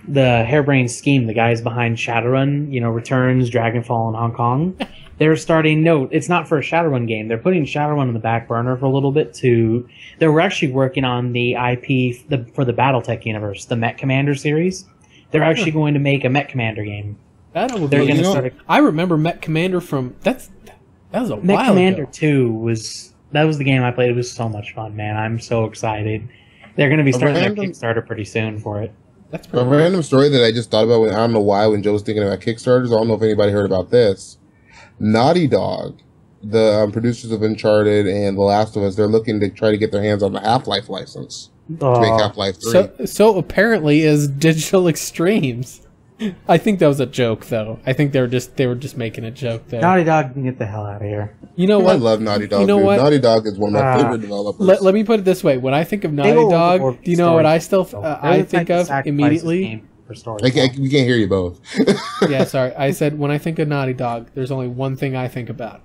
The Harebrained Scheme, the guys behind Shadowrun, Returns, Dragonfall, and Hong Kong. They're starting, it's not for a Shadowrun game. They're putting Shadowrun on the back burner for a little bit they were actually working on the IP for the Battletech universe, the Mech Commander series. They're actually going to make a Mech Commander game. They're going to start I remember Mech Commander from, that was a Mech while Commander ago. 2 was the game I played. It was so much fun, man. I'm so excited. They're going to be starting their Kickstarter pretty soon for it. That's pretty cool. Random story that I just thought about, I don't know why, when Joe was thinking about Kickstarters. I don't know if anybody heard about this. Naughty Dog, the producers of Uncharted and The Last of Us, they're looking to try to get their hands on the Half-Life license to make Half-Life 3. So apparently is Digital Extremes. I think that was a joke, though. I think they were just making a joke there. Naughty Dog can get the hell out of here. You know what? I love Naughty Dog. You know what? Naughty Dog is one of my favorite developers. Let me put it this way: when I think of Naughty Dog, do you know what I think of immediately? We can't hear you both. Yeah, sorry. I said when I think of Naughty Dog, there's only one thing I think about.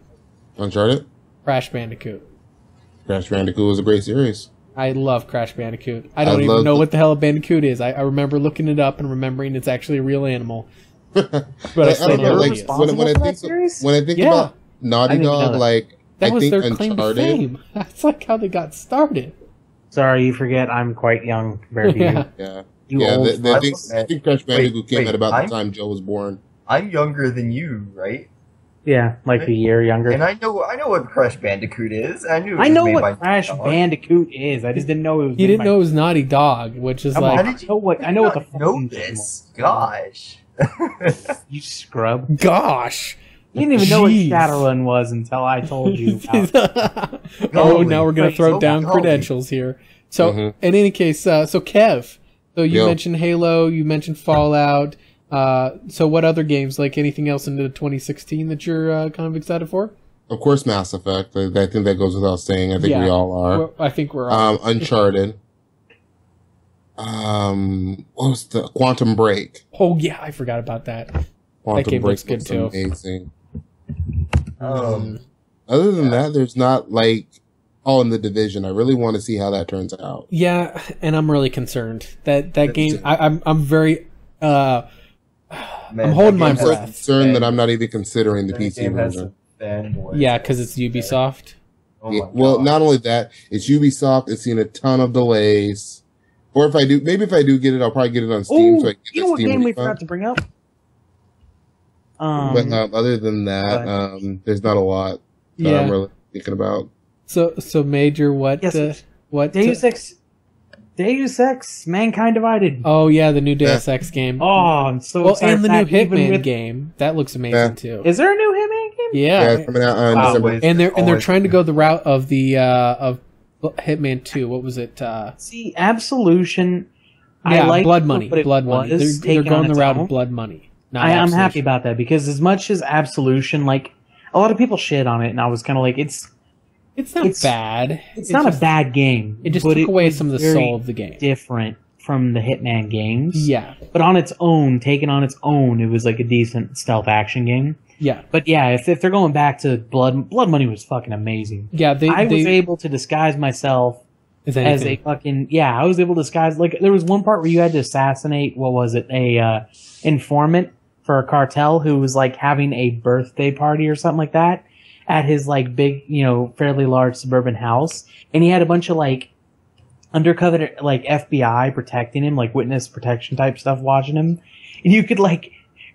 Uncharted? Crash Bandicoot. Crash Bandicoot was a great series. I love Crash Bandicoot. I don't even know what the hell a Bandicoot is. I remember looking it up and remembering it's actually a real animal. But I still don't know. When I think about Naughty Dog, that was their Uncharted, claim to fame. That's like how they got started. Sorry, you forget I'm quite young compared to you. Yeah. I think Crash Bandicoot came at about the time Joe was born. I'm younger than you, right? Yeah, like a year younger. And I know what Crash Bandicoot is. I know what Crash Bandicoot is. I just didn't know it was. You didn't know it was Naughty Dog, which is like. I know what the fuck know this. Gosh. You scrub. Gosh. You didn't even know what Shadowrun was until I told you. Now we're gonna throw down credentials here. So in any case, so Kev. So you mentioned Halo, you mentioned Fallout. So what other games, like anything else into 2016 that you're kind of excited for? Of course, Mass Effect. I think that goes without saying. I think we all are. I think we're all. Uncharted. What was the Quantum Break? Oh yeah, I forgot about that. Quantum that game Break looks good too. Amazing. Other than that, there's not in the Division. I really want to see how that turns out. Yeah, and I'm really concerned that game. I'm very. I'm holding my breath. I'm concerned that I'm not even considering the PC version. Yeah, because it's Ubisoft. Well, not only that, it's Ubisoft. It's seen a ton of delays. Or if I do get it, I'll probably get it on Steam. So I can get you know what Steam game we refund. forgot to bring up? But other than that, there's not a lot that I'm really thinking about. So Major, what? What? Deus Ex, Mankind Divided. Oh yeah, the new Deus Ex game. Oh, I'm so excited. And the new Hitman game. That looks amazing too. Is there a new Hitman game? Yeah, it's coming out on December. And they're trying to go the route of the of Hitman 2. What was it? See, Absolution. Yeah, I like Blood Money. Blood Money. They're going the route of Blood Money. I'm happy about that because as much as Absolution, like a lot of people shit on it, and I was kind of like, it's not bad. It's not a bad game. It just took away some of the soul of the game. Different from the Hitman games. Yeah. But on its own, taken on its own, it was like a decent stealth action game. Yeah. But yeah, if they're going back to Blood Money was fucking amazing. Yeah, I was able to disguise myself as a fucking I was able to disguise, like there was one part where you had to assassinate, what was it, a informant for a cartel who was like having a birthday party or something like that at his like big, fairly large suburban house, and he had a bunch of like undercover like FBI protecting him, like witness protection type stuff watching him, and you could like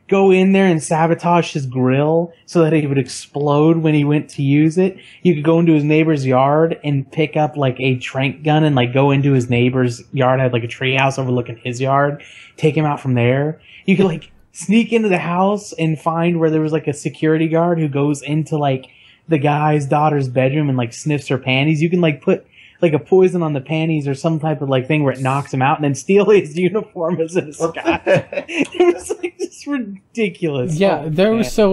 go in there and sabotage his grill so that it would explode when he went to use it. You could go into his neighbor's yard and pick up like a trank gun and like go into his neighbor's yard, had like a treehouse overlooking his yard, take him out from there. You could like sneak into the house and find where there was like a security guard who goes into like the guy's daughter's bedroom and like sniffs her panties. You can like put like a poison on the panties or some type of like thing where it knocks him out and then steal his uniform as a disguise. It was like just ridiculous. Yeah, there was a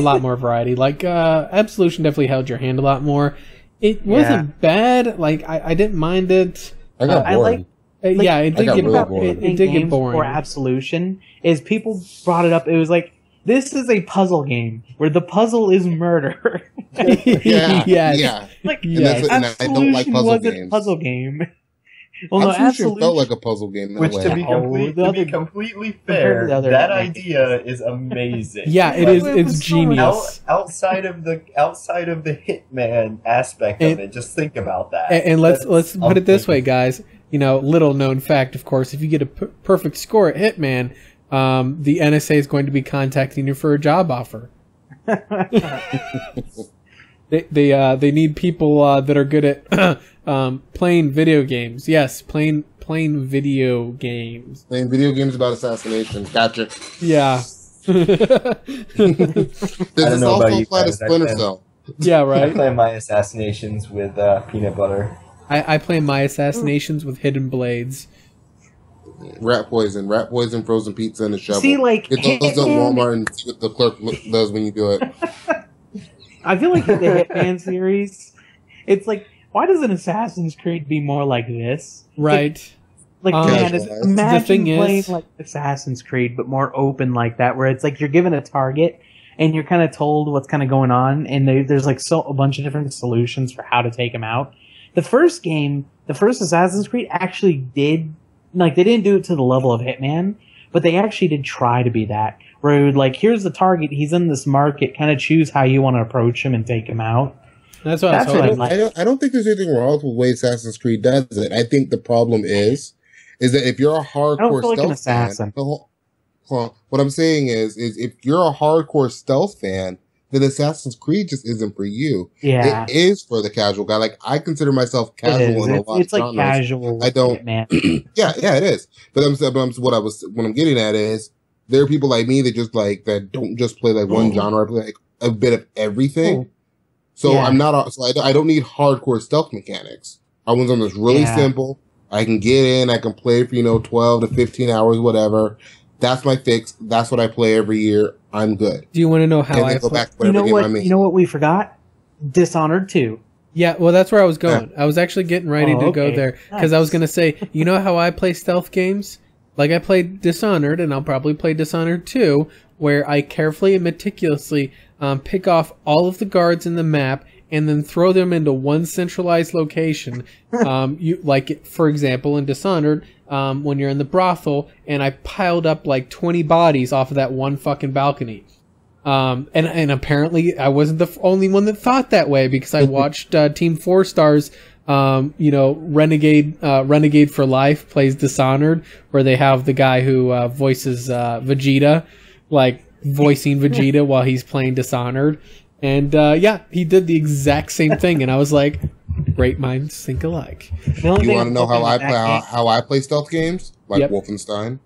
lot more variety. Like Absolution definitely held your hand a lot more. It wasn't bad. Like I didn't mind it. I got bored. It did get really bored. It did get boring. For Absolution is people brought it up. It was like, this is a puzzle game where the puzzle is murder. Yeah. Like, and I don't like puzzle games. A puzzle game. Well, Absolution felt like a puzzle game. Which, to be completely fair, that idea is amazing. Yeah, it is. It's genius. Outside of the Hitman aspect of it, just think about that. And let's put it this way, guys. You know, little known fact, of course, if you get a perfect score at Hitman, the NSA is going to be contacting you for a job offer. They need people that are good at playing video games. Yes, playing video games. Playing video games about assassinations. Gotcha. Yeah. Does this also apply to Splinter Cell? Yeah, right. I play my assassinations with peanut butter. I play my assassinations with hidden blades. Rat poison, frozen pizza, and a shovel. See, like, get those at Walmart and see what the clerk does when you do it. I feel like with the Hitman series, it's like, why doesn't Assassin's Creed be more like this? Right. Like, imagine playing like Assassin's Creed, but more open like that, where it's like you're given a target and you're kind of told what's kind of going on, and there's like a bunch of different solutions for how to take them out. The first Assassin's Creed actually did, like, they didn't do it to the level of Hitman, but they actually did try to be that. Where it would, like, here's the target, he's in this market, kind of choose how you want to approach him and take him out. That's what I don't think there's anything wrong with the way Assassin's Creed does it. I think the problem is that if you're a hardcore stealth fan, what I'm saying is if you're a hardcore stealth fan, then Assassin's Creed just isn't for you. Yeah. It is for the casual guy. Like, I consider myself casual in a lot of It's like genres. casual. I don't. Man. Yeah, it is. But what I'm getting at is there are people like me that don't just play like one genre. I play like a bit of everything. So I don't need hardcore stealth mechanics. I want something that's really simple. I can get in. I can play for 12 to 15 hours, whatever. That's my fix. That's what I play every year. I'm good. Do you want to know how I go back to whatever game I mean? You know what we forgot? Dishonored 2. Yeah, well, that's where I was going. I was actually getting ready to go there because I was going to say, you know how I play stealth games? Like, I played Dishonored, and I'll probably play Dishonored 2, where I carefully and meticulously pick off all of the guards in the map and then throw them into one centralized location. For example, in Dishonored, when you're in the brothel, and I piled up like 20 bodies off of that one fucking balcony. And apparently I wasn't the only one that thought that way, because I watched Team 4 Stars, Renegade for Life plays Dishonored, where they have the guy who voices Vegeta, like voicing Vegeta while he's playing Dishonored. And he did the exact same thing, and I was like, great minds think alike. You want to know how I play stealth games? Like Wolfenstein.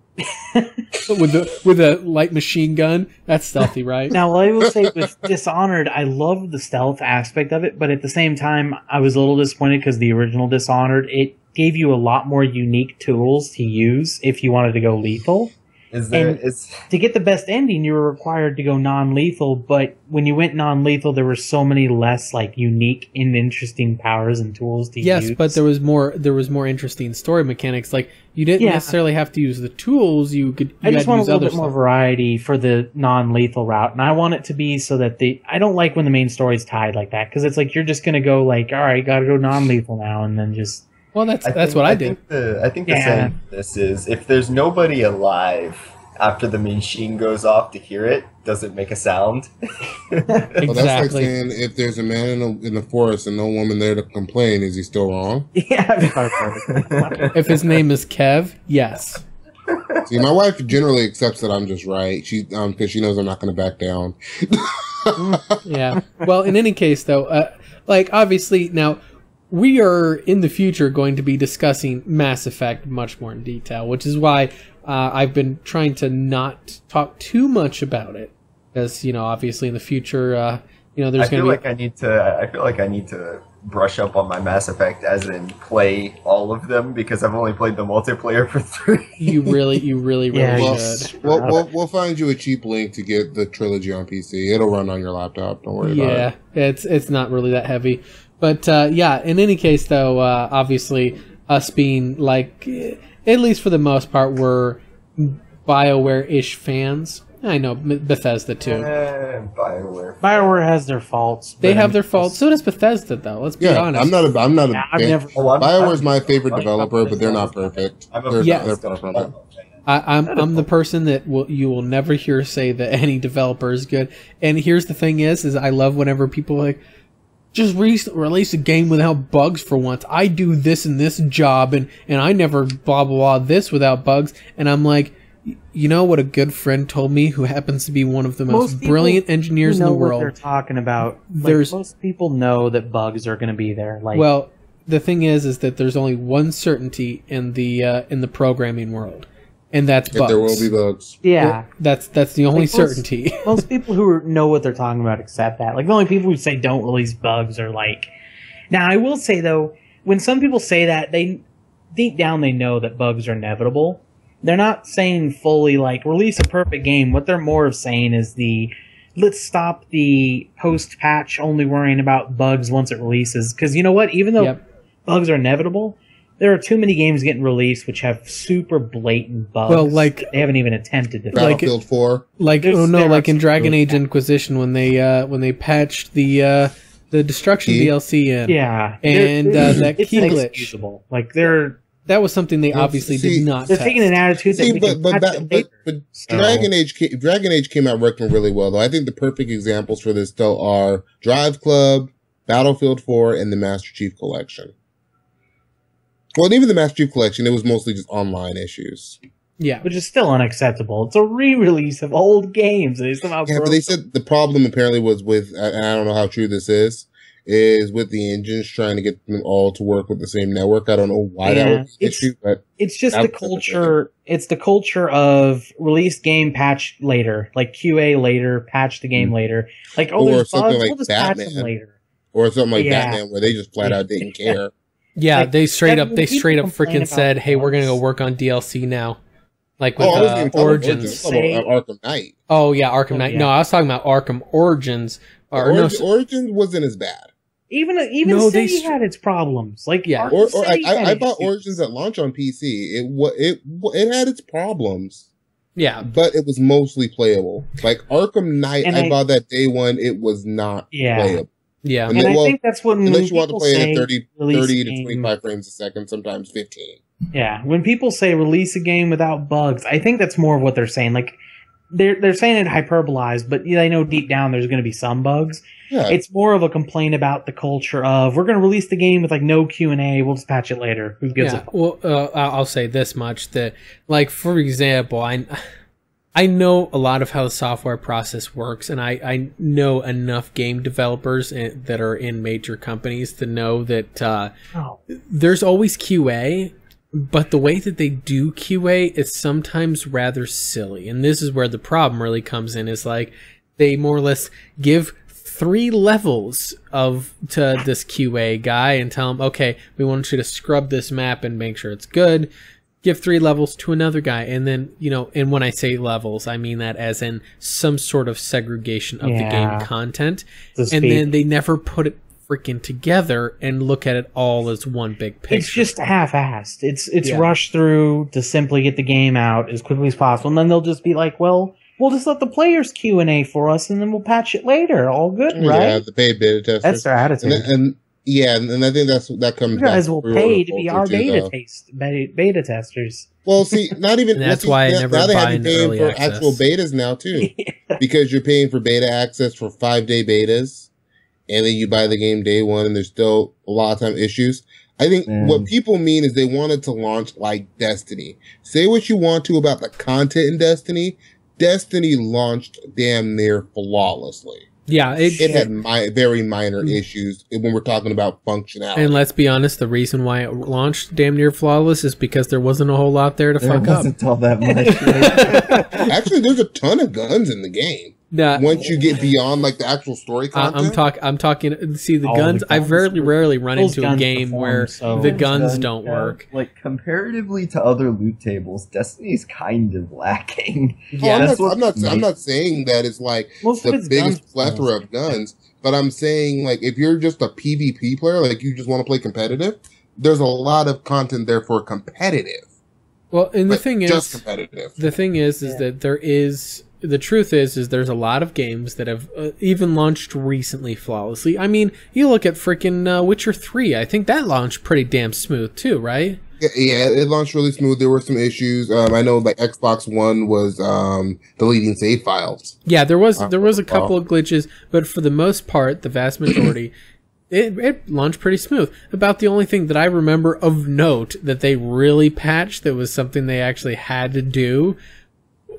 with a light machine gun. That's stealthy, right? Now, I will say with Dishonored, I love the stealth aspect of it, but at the same time, I was a little disappointed because the original Dishonored, it gave you a lot more unique tools to use if you wanted to go lethal. To get the best ending, you were required to go non-lethal, but when you went non-lethal, there were so many less unique and interesting powers and tools to use. Yes, but there was more interesting story mechanics. Like, you didn't necessarily have to use the tools. I just want a little bit more variety for the non-lethal route, and I want it to be so that I don't like when the main story's tied like that, because it's like you're just going to go all right, gotta go non-lethal now, and then just... Well, that's what I did. I think the saying for this is, if there's nobody alive after the machine goes off to hear it, does it make a sound? Exactly. Well, that's like saying, if there's a man in the forest and no woman there to complain, is he still wrong? Yeah. If his name is Kev, yes. See, my wife generally accepts that I'm just right. She because she knows I'm not going to back down. Yeah. Well, in any case, though, like obviously now we are in the future going to be discussing Mass Effect much more in detail, which is why I've been trying to not talk too much about it, because obviously in the future, there's going to be. I feel like I need to brush up on my Mass Effect, as in play all of them, because I've only played the multiplayer for 3. You really should. We'll find you a cheap link to get the trilogy on PC. It'll run on your laptop. Don't worry about it. Yeah, it's not really that heavy. But yeah, in any case, though, obviously us being like, at least for the most part, we're BioWare-ish fans. I know Bethesda too. BioWare has their faults. They have their faults. So does Bethesda, though. Let's be honest. I'm not a fan. BioWare's my favorite I'm developer, but they're not perfect. They're far from it. I'm the person that you will never hear say that any developer is good. And here's the thing is I love whenever people like, just release a game without bugs for once. I do this and this job, and I never blah, blah, blah, this without bugs. And I'm like, you know what a good friend told me, who happens to be one of the most brilliant engineers in the world? What they're talking about. Most people know that bugs are going to be there. Well, the thing is that there's only one certainty in the programming world, and that's bugs. There will be bugs. Yeah, that's the only certainty. Most people who know what they're talking about accept that. Like, the only people who say don't release bugs are like. Now, I will say though, when some people say that, they deep down they know that bugs are inevitable. They're not saying fully, like, release a perfect game. What they're more of saying is let's stop the post-patch only worrying about bugs once it releases. Because you know what? Even though bugs are inevitable, there are too many games getting released which have super blatant bugs. Well, like, they haven't even attempted to Battlefield 4. Like, like in Dragon Age Inquisition when they patched the Destruction DLC in. Yeah. And that key glitch. Inexcusable. Like, that was something they obviously did not They're test. taking an attitude that but Dragon Age came out working really well, though. I think the perfect examples for this still are Drive Club, Battlefield 4, and the Master Chief Collection. Well, even the Master Chief Collection, it was mostly just online issues. Yeah. Which is still unacceptable. It's a re-release of old games. And but they said the problem apparently was with, and I don't know how true this is with the engines trying to get them all to work with the same network. I don't know why that was an issue, but it's just the culture. It's the culture of release game, patch later, like QA later, patch the game later. Like, or something bugs, like we'll just Batman, patch them later. Or something like Batman, where they just flat out didn't care. Yeah, like, they straight up freaking said, "Hey, we're gonna go work on DLC now." Like with Origins. Arkham Knight. Oh yeah, Arkham Knight. Yeah. No, I was talking about Arkham Origins. Origins wasn't as bad. Even City had its problems. Like, yeah, I bought Origins at launch on PC. It had its problems. Yeah, but it was mostly playable. Like Arkham Knight, I bought that day one. It was not playable. Yeah, and I think that's what unless you want to play it at 30 to 25 frames a second, sometimes 15. Yeah, when people say release a game without bugs, I think that's more of what they're saying. Like, they're saying it hyperbolized, but they know deep down there's going to be some bugs. Yeah. It's more of a complaint about the culture of, we're going to release the game with like no Q&A, we'll just patch it later. Who gives a fuck? Well, I'll say this much, that, like, for example, I know a lot of how the software process works, and I know enough game developers that are in major companies to know that there's always QA, but the way that they do QA is sometimes rather silly. And this is where the problem really comes in, is like they more or less give 3 levels to this QA guy and tell him, okay, we want you to scrub this map and make sure it's good. Give 3 levels to another guy. And then, and when I say levels, I mean that as in some sort of segregation of the game content. And then they never put it freaking together and look at it all as one big picture. It's just half-assed. It's rushed through to simply get the game out as quickly as possible. And then they'll just be like, well, we'll just let the players Q&A for us, and then we'll patch it later. All good, right? Yeah, the paid beta testers. That's their attitude. And I think that comes. You guys will pay to be our beta testers. Well, see, not even. And that's why I never buy into early access. Actual betas now too, because you're paying for beta access for 5-day betas, and then you buy the game day one, and there's still a lot of time issues. I think what people mean is they wanted to launch like Destiny. Say what you want to about the content in Destiny. Destiny launched damn near flawlessly. Yeah, it had very minor issues when we're talking about functionality. And let's be honest, the reason why it launched damn near flawless is because there wasn't a whole lot there to fuck up. There wasn't all that much. Actually, there's a ton of guns in the game. Once you get beyond like the actual story content. I'm talking. See, the guns. I very rarely run into a game where the guns don't work. Like comparatively to other loot tables, Destiny's kind of lacking. Yeah, I'm not saying that it's like the biggest plethora of guns, but I'm saying like if you're just a PvP player, like you just want to play competitive, there's a lot of content there for competitive. Well, and the thing is, just competitive. The thing is that there is. The truth is there's a lot of games that have even launched recently flawlessly. I mean, you look at freaking Witcher 3. I think that launched pretty damn smooth too, right? Yeah, it launched really smooth. There were some issues. I know like Xbox One was deleting save files. Yeah, there was a couple of glitches, but for the most part, the vast majority, it launched pretty smooth. About the only thing that I remember of note that they really patched that was something they actually had to do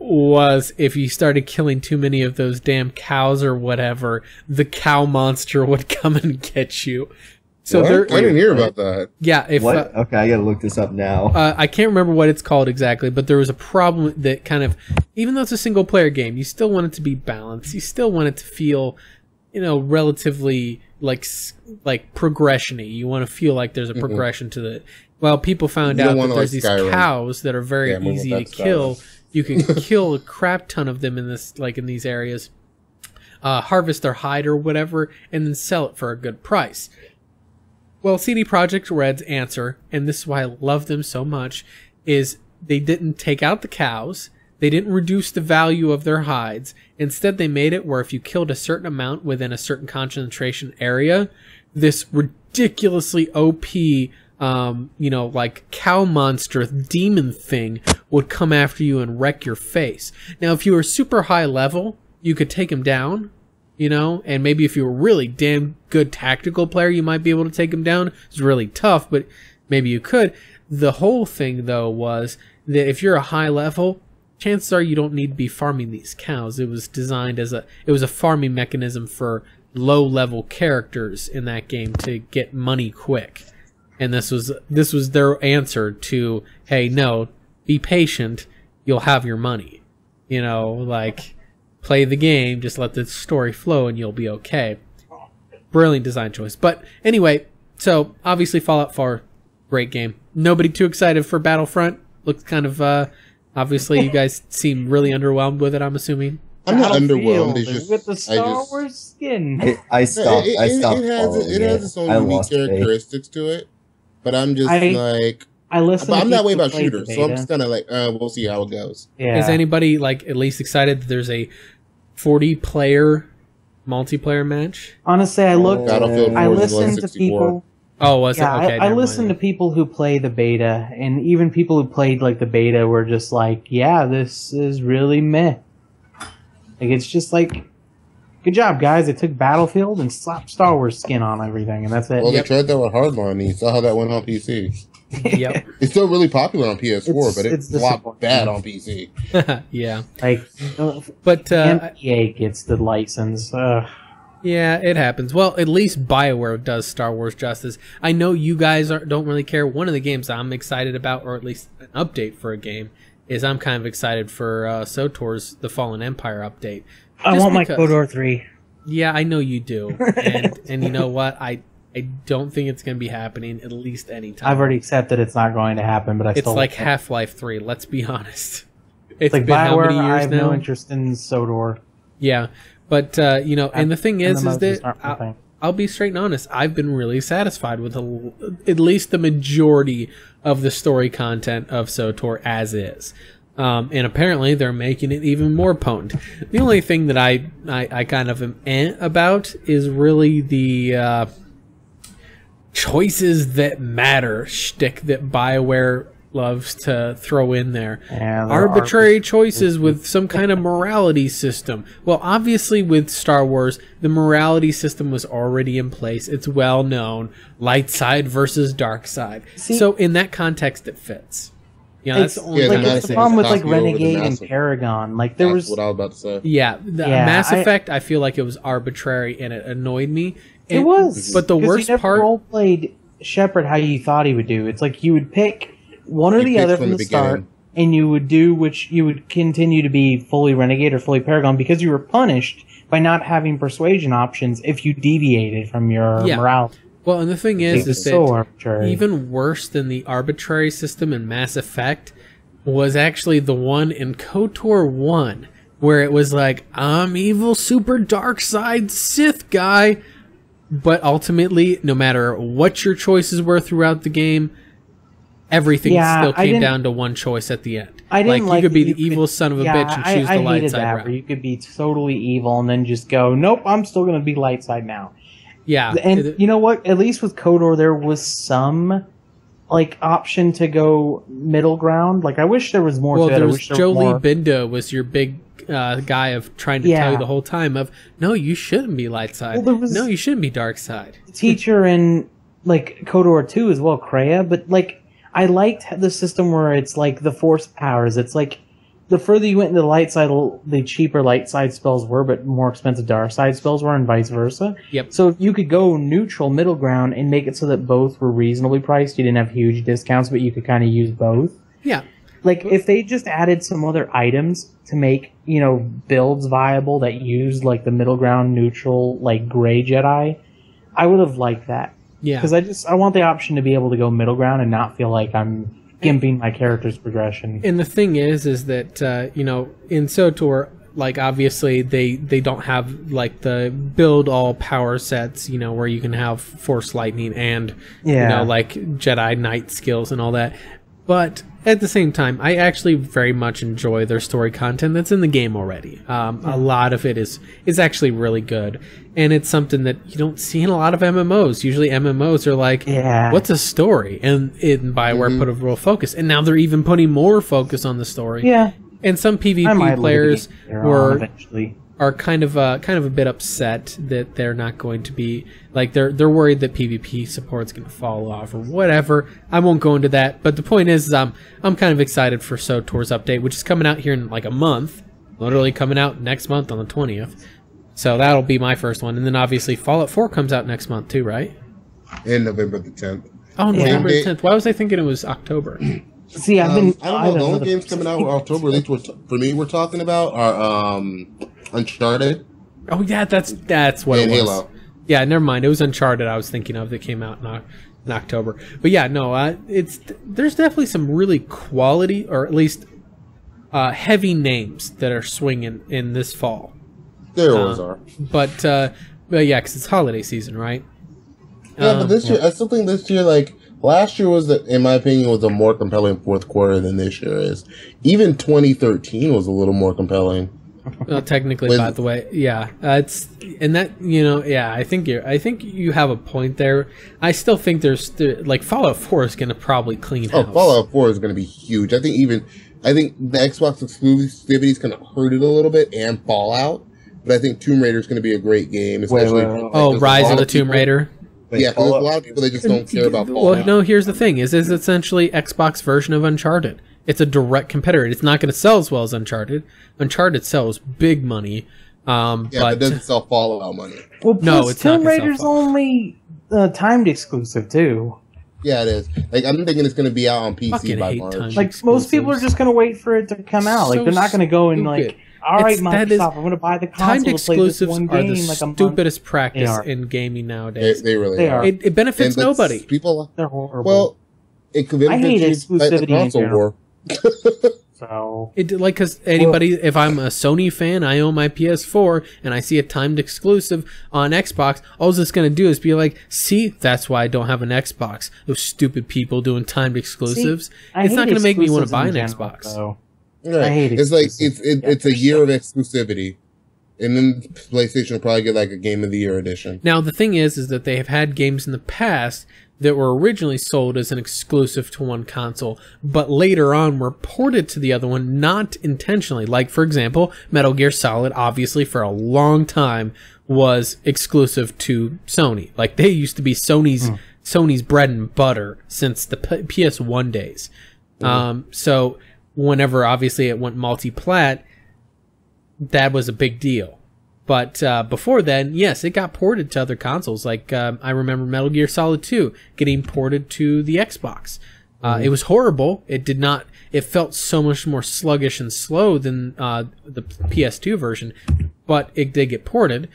was if you started killing too many of those damn cows or whatever, the cow monster would come and get you. So I didn't hear about that. Yeah, okay, I gotta look this up now. I can't remember what it's called exactly, but there was a problem that kind of, even though it's a single player game, you still want it to be balanced. You still want it to feel, relatively like progression-y. You want to feel like there's a progression to the. Well, people found out that there's these cows that are very easy to kill. You can kill a crap ton of them in these areas, harvest their hide or whatever, and then sell it for a good price. Well, CD Projekt Red's answer, and this is why I love them so much, is they didn't take out the cows, they didn't reduce the value of their hides. Instead, they made it where if you killed a certain amount within a certain concentration area, this ridiculously OP like cow monster demon thing would come after you and wreck your face. Now, if you were super high level, you could take him down, and maybe if you were really damn good tactical player, you might be able to take him down. It's really tough, but maybe you could. The whole thing, though, was that if you're a high level, chances are you don't need to be farming these cows. It was designed it was a farming mechanism for low level characters in that game to get money quick. And this was their answer to, hey, no, be patient, you'll have your money. Play the game, just let the story flow and you'll be okay. Brilliant design choice. But anyway, so obviously Fallout 4, great game. Nobody too excited for Battlefront. Looks kind of, obviously you guys seem really underwhelmed with it, I'm assuming. I'm not underwhelmed. It's just with the Star Wars skin. I stopped. It has its own unique characteristics to it. But I'm just I'm that way about shooters, so I'm just kind of like, we'll see how it goes. Yeah. Is anybody at least excited that there's a 40-player multiplayer match? Honestly, I listened to people. Oh, was it? Okay. I listened to people who play the beta, and even people who played the beta were just like, "Yeah, this is really meh." It's just good job, guys. They took Battlefield and slapped Star Wars skin on everything, and that's it. Well, they tried that with Hardline, and you saw how that went on PC. Yep. It's still really popular on PS4, but it's flopped bad on PC. Yeah. But EA gets the license. Yeah, it happens. Well, at least BioWare does Star Wars justice. I know you guys don't really care. One of the games I'm excited about, or at least an update for a game, is I'm kind of excited for SOTOR's The Fallen Empire update. I want my KOTOR 3. Yeah, I know you do. And you know what? I don't think it's going to be happening at least anytime. I've already accepted it's not going to happen, but it's like Half-Life 3, let's be honest. It's like been BioWare, how many years I have now? no interest in SOTOR. Yeah, but, and the thing is that I'll be straight and honest. I've been really satisfied with at least the majority of the story content of SOTOR as is. And apparently they're making it even more potent. The only thing that I kind of am about is really the choices that matter shtick that BioWare loves to throw in there. Yeah, Arbitrary choices with some kind of morality system. Well, obviously with Star Wars, the morality system was already in place. It's well known. Light side versus dark side. So in that context, it fits. Yeah, that's the only it's the problem with like Renegade and Paragon. Like there was what I was about to say. Yeah, Mass Effect. I feel like it was arbitrary and it annoyed me. It was, but the worst you part. Role played Shepard how you thought he would do. It's like you would pick one or the other from the start, and you would do which you would continue to be fully Renegade or fully Paragon because you were punished by not having persuasion options if you deviated from your morality. Well, and the thing is so that even worse than the arbitrary system in Mass Effect was actually the one in KOTOR 1, where it was like, I'm evil super dark side Sith guy, but ultimately, no matter what your choices were throughout the game, everything still came down to one choice at the end. I didn't you could be the evil son of a bitch and choose the light side route. Where you could be totally evil and then just go, nope, I'm still going to be light side now. Yeah, and you know what? At least with KOTOR, there was some like option to go middle ground. Like I wish there was more. Well, to there it. was Jolie Bindo was your big guy of trying to tell you the whole time of no, you shouldn't be light side. Well, no, you shouldn't be dark side. Teacher in like KOTOR 2 as well, Kreia. But like I liked the system where it's like the force powers. It's like the further you went into the light side, the cheaper light side spells were, but more expensive dark side spells were, and vice versa. Yep. So if you could go neutral, middle ground, and make it so that both were reasonably priced, you didn't have huge discounts, but you could kind of use both. Yeah. Like if they just added some other items to make, builds viable that used like the middle ground, neutral, like gray Jedi, I would have liked that. Yeah. Because I want the option to be able to go middle ground and not feel like I'm gimping my character's progression. And the thing is that in SOTOR, like obviously they don't have like the build all power sets, where you can have Force Lightning and like Jedi Knight skills and all that. But at the same time, I actually very much enjoy their story content that's in the game already. A lot of it is actually really good, and it's something that you don't see in a lot of MMOs. Usually MMOs are like, what's a story? And BioWare put a real focus, and now they're even putting more focus on the story. Yeah. And some PvP players are kind of a bit upset that they're not going to be like they're worried that PvP support's going to fall off or whatever. I won't go into that, but the point is I'm kind of excited for SOTOR's update, which is coming out here in like a month, literally coming out next month on the 20th. So that'll be my first one, and then obviously Fallout 4 comes out next month too, right? In November the 10th. Oh, November the 10th. Why was I thinking it was October? See, I don't know. The only games coming out in October, at least for me, we're talking about are Uncharted. Oh yeah, that's what it was. Halo. Yeah, never mind. It was Uncharted I was thinking of that came out in October. But yeah, no, there's definitely some really quality, or at least heavy names that are swinging in this fall. There always are. But yeah, because it's holiday season, right? Yeah, but this year, I still think this year, like, last year was, in my opinion, was a more compelling fourth quarter than this year is. Even 2013 was a little more compelling. Well, technically, by the way, yeah, it's and that I think you have a point there. I still think there's like Fallout 4 is going to probably clean house. Oh, Fallout 4 is going to be huge. I think the Xbox exclusivity is going to hurt it a little bit, and Fallout. But I think Tomb Raider is going to be a great game, especially. Rise of the Tomb Raider. Yeah, because there's a lot of people that just don't care about Fallout. Well, no, here's the thing: is essentially Xbox version of Uncharted. It's a direct competitor. It's not going to sell as well as Uncharted. Uncharted sells big money, but it doesn't sell Fallout money. Well, no, it's Tomb Raider's only timed exclusive too. Yeah, it is. Like I'm thinking it's going to be out on PC by March. Like most people are just going to wait for it to come out. Like they're not going to go and like. All right, Microsoft, I'm going to buy the console timed to play this exclusives one are game the like a stupidest practice in gaming nowadays. They really are. It benefits nobody. They're horrible. Well, it could benefit I hate exclusivity the console war. So because if I'm a Sony fan, I own my PS4 and I see a timed exclusive on Xbox, all it's going to do is be like, see, that's why I don't have an Xbox. Those stupid people doing timed exclusives. It's not going to make me want to buy an Xbox. Right. I hate it. It's like it's a year of exclusivity. And then PlayStation will probably get like a Game of the Year edition. Now, the thing is that they have had games in the past that were originally sold as an exclusive to one console, but later on were ported to the other one, not intentionally. Like, for example, Metal Gear Solid, obviously, for a long time, was exclusive to Sony. Like, they used to be Sony's bread and butter since the PS1 days. So, whenever, obviously, it went multi-plat, that was a big deal. But before then, yes, it got ported to other consoles. Like, I remember Metal Gear Solid 2 getting ported to the Xbox. It was horrible. It felt so much more sluggish and slow than the PS2 version, but it did get ported.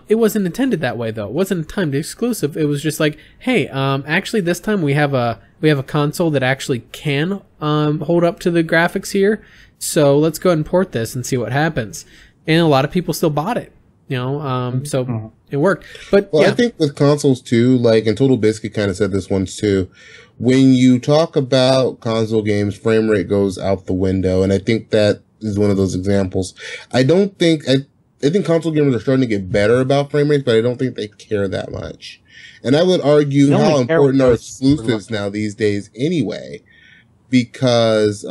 It wasn't intended that way, though. It wasn't a timed exclusive. It was just like, hey, actually this time we have a console that actually can hold up to the graphics here, so let's go ahead and port this and see what happens. And a lot of people still bought it, so it worked. But I think with consoles too, like, and Total Biscuit kind of said this once too, when you talk about console games, frame rate goes out the window, and I think that is one of those examples. I think console gamers are starting to get better about frame rates, but I don't think they care that much. And I would argue how important are exclusives now these days anyway, because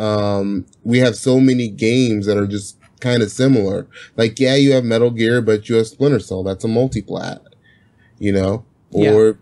we have so many games that are just kind of similar. Like, yeah, you have Metal Gear, but you have Splinter Cell. That's a multi-plat, or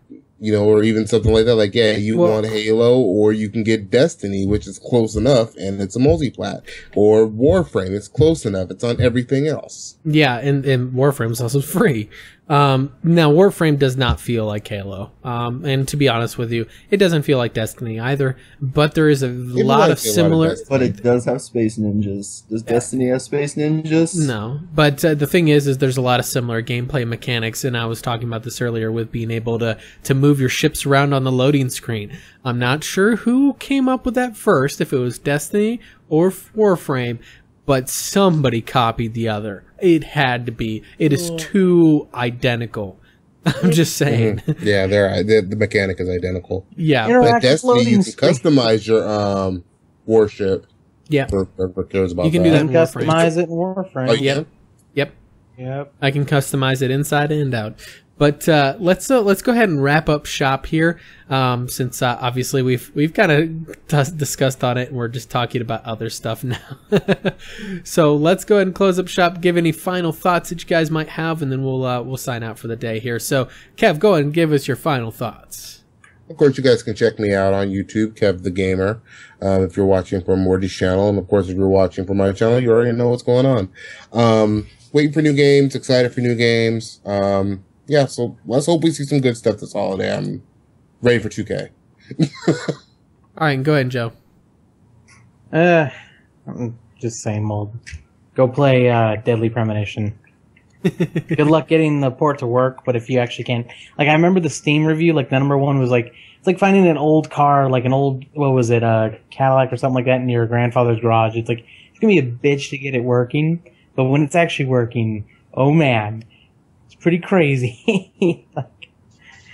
even something like that. Like, yeah, you want Halo, or you can get Destiny, which is close enough, and it's a multi-plat. Or Warframe, it's close enough. It's on everything else. Yeah, and Warframe is also free. Now, Warframe does not feel like Halo. And to be honest with you, it doesn't feel like Destiny either. But there is a lot of similar... But it does have Space Ninjas. Does Destiny have Space Ninjas? No. But the thing is there's a lot of similar gameplay mechanics, and I was talking about this earlier with being able to move your ships around on the loading screen. I'm not sure who came up with that first, if it was Destiny or Warframe, but somebody copied the other. It had to be. It is too identical. I'm just saying. Yeah, the mechanic is identical. Yeah, but Destiny, you can customize your warship. Yeah, for cares about you can do that in Warframe. Customize it in Warframe. Oh, yep. I can customize it inside and out. But let's go ahead and wrap up shop here, since obviously we've kind of discussed on it, and we're just talking about other stuff now. So let's go ahead and close up shop. Give any final thoughts that you guys might have, and then we'll sign out for the day here. So Kev, go ahead and give us your final thoughts. Of course, you guys can check me out on YouTube, Kev the Gamer, if you're watching from Morty's channel, and of course, if you're watching from my channel, you already know what's going on. Waiting for new games, excited for new games. Yeah, so let's hope we see some good stuff this holiday. I'm ready for 2K. All right, go ahead, Joe. I'm just saying, well, go play Deadly Premonition. Good luck getting the port to work, but if you actually can't... Like, I remember the Steam review, like, the number one was like, it's like finding an old car, like an old, what was it, Cadillac or something like that in your grandfather's garage. It's like, it's gonna be a bitch to get it working, but when it's actually working, oh man... pretty crazy. Like,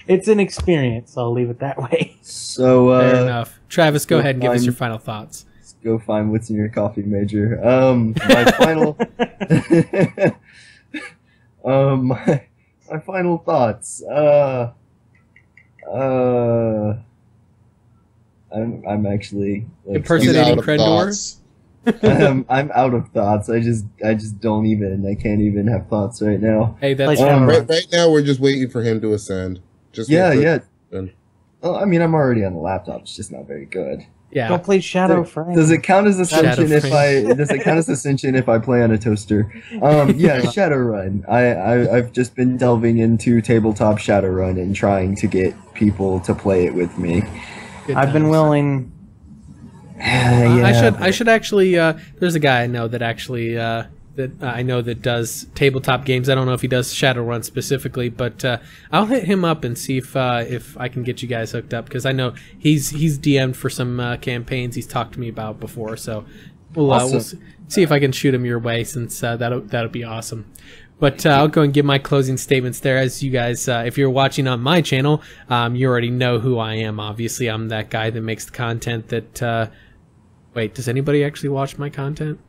it's an experience, I'll leave it that way. So fair enough. Travis, go ahead and give us your final thoughts. Let's go find what's in your coffee, Major. My final my final thoughts. I'm actually like, impersonating Crendor. I'm out of thoughts. I just don't even. I can't even have thoughts right now. Hey, that's right now. We're just waiting for him to ascend. Yeah. Well, I mean, I'm already on the laptop. It's just not very good. Yeah. Go play Shadowframe. Does it count as Ascension Does it count as Ascension if I play on a toaster? Yeah, Shadowrun. I've just been delving into tabletop Shadowrun and trying to get people to play it with me. I've been willing. I should actually. There's a guy I know that actually that does tabletop games. I don't know if he does Shadowrun specifically, but I'll hit him up and see if I can get you guys hooked up, because I know he's DM'd for some campaigns he's talked to me about before. So we'll see if I can shoot him your way, since that'll be awesome. But I'll go and give my closing statements there. As you guys, if you're watching on my channel, you already know who I am. Obviously, I'm that guy that makes the content that... wait, does anybody actually watch my content?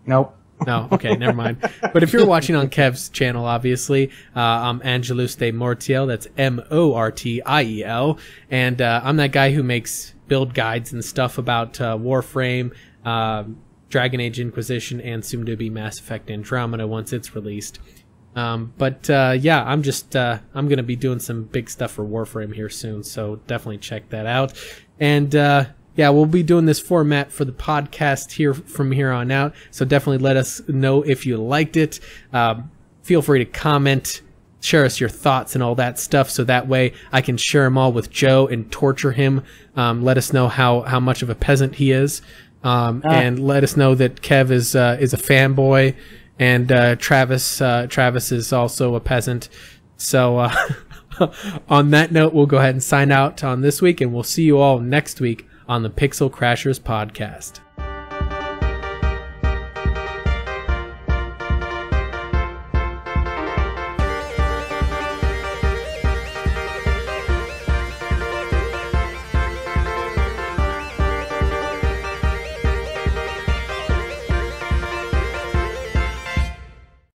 Nope. No, okay, never mind. But if you're watching on Kev's channel, obviously, I'm Angelus de Mortiel. That's Mortiel. And I'm that guy who makes build guides and stuff about Warframe, Dragon Age Inquisition, and soon to be Mass Effect Andromeda once it's released. Yeah, I'm going to be doing some big stuff for Warframe here soon, so definitely check that out. And yeah, we'll be doing this format for the podcast here from here on out, so definitely let us know if you liked it. Feel free to comment, share us your thoughts and all that stuff, so that way I can share them all with Joe and torture him. Let us know how much of a peasant he is, and let us know that Kev is a fanboy, and Travis is also a peasant. So on that note, we'll go ahead and sign out on this week, and we'll see you all next week on the Pixel Crashers podcast.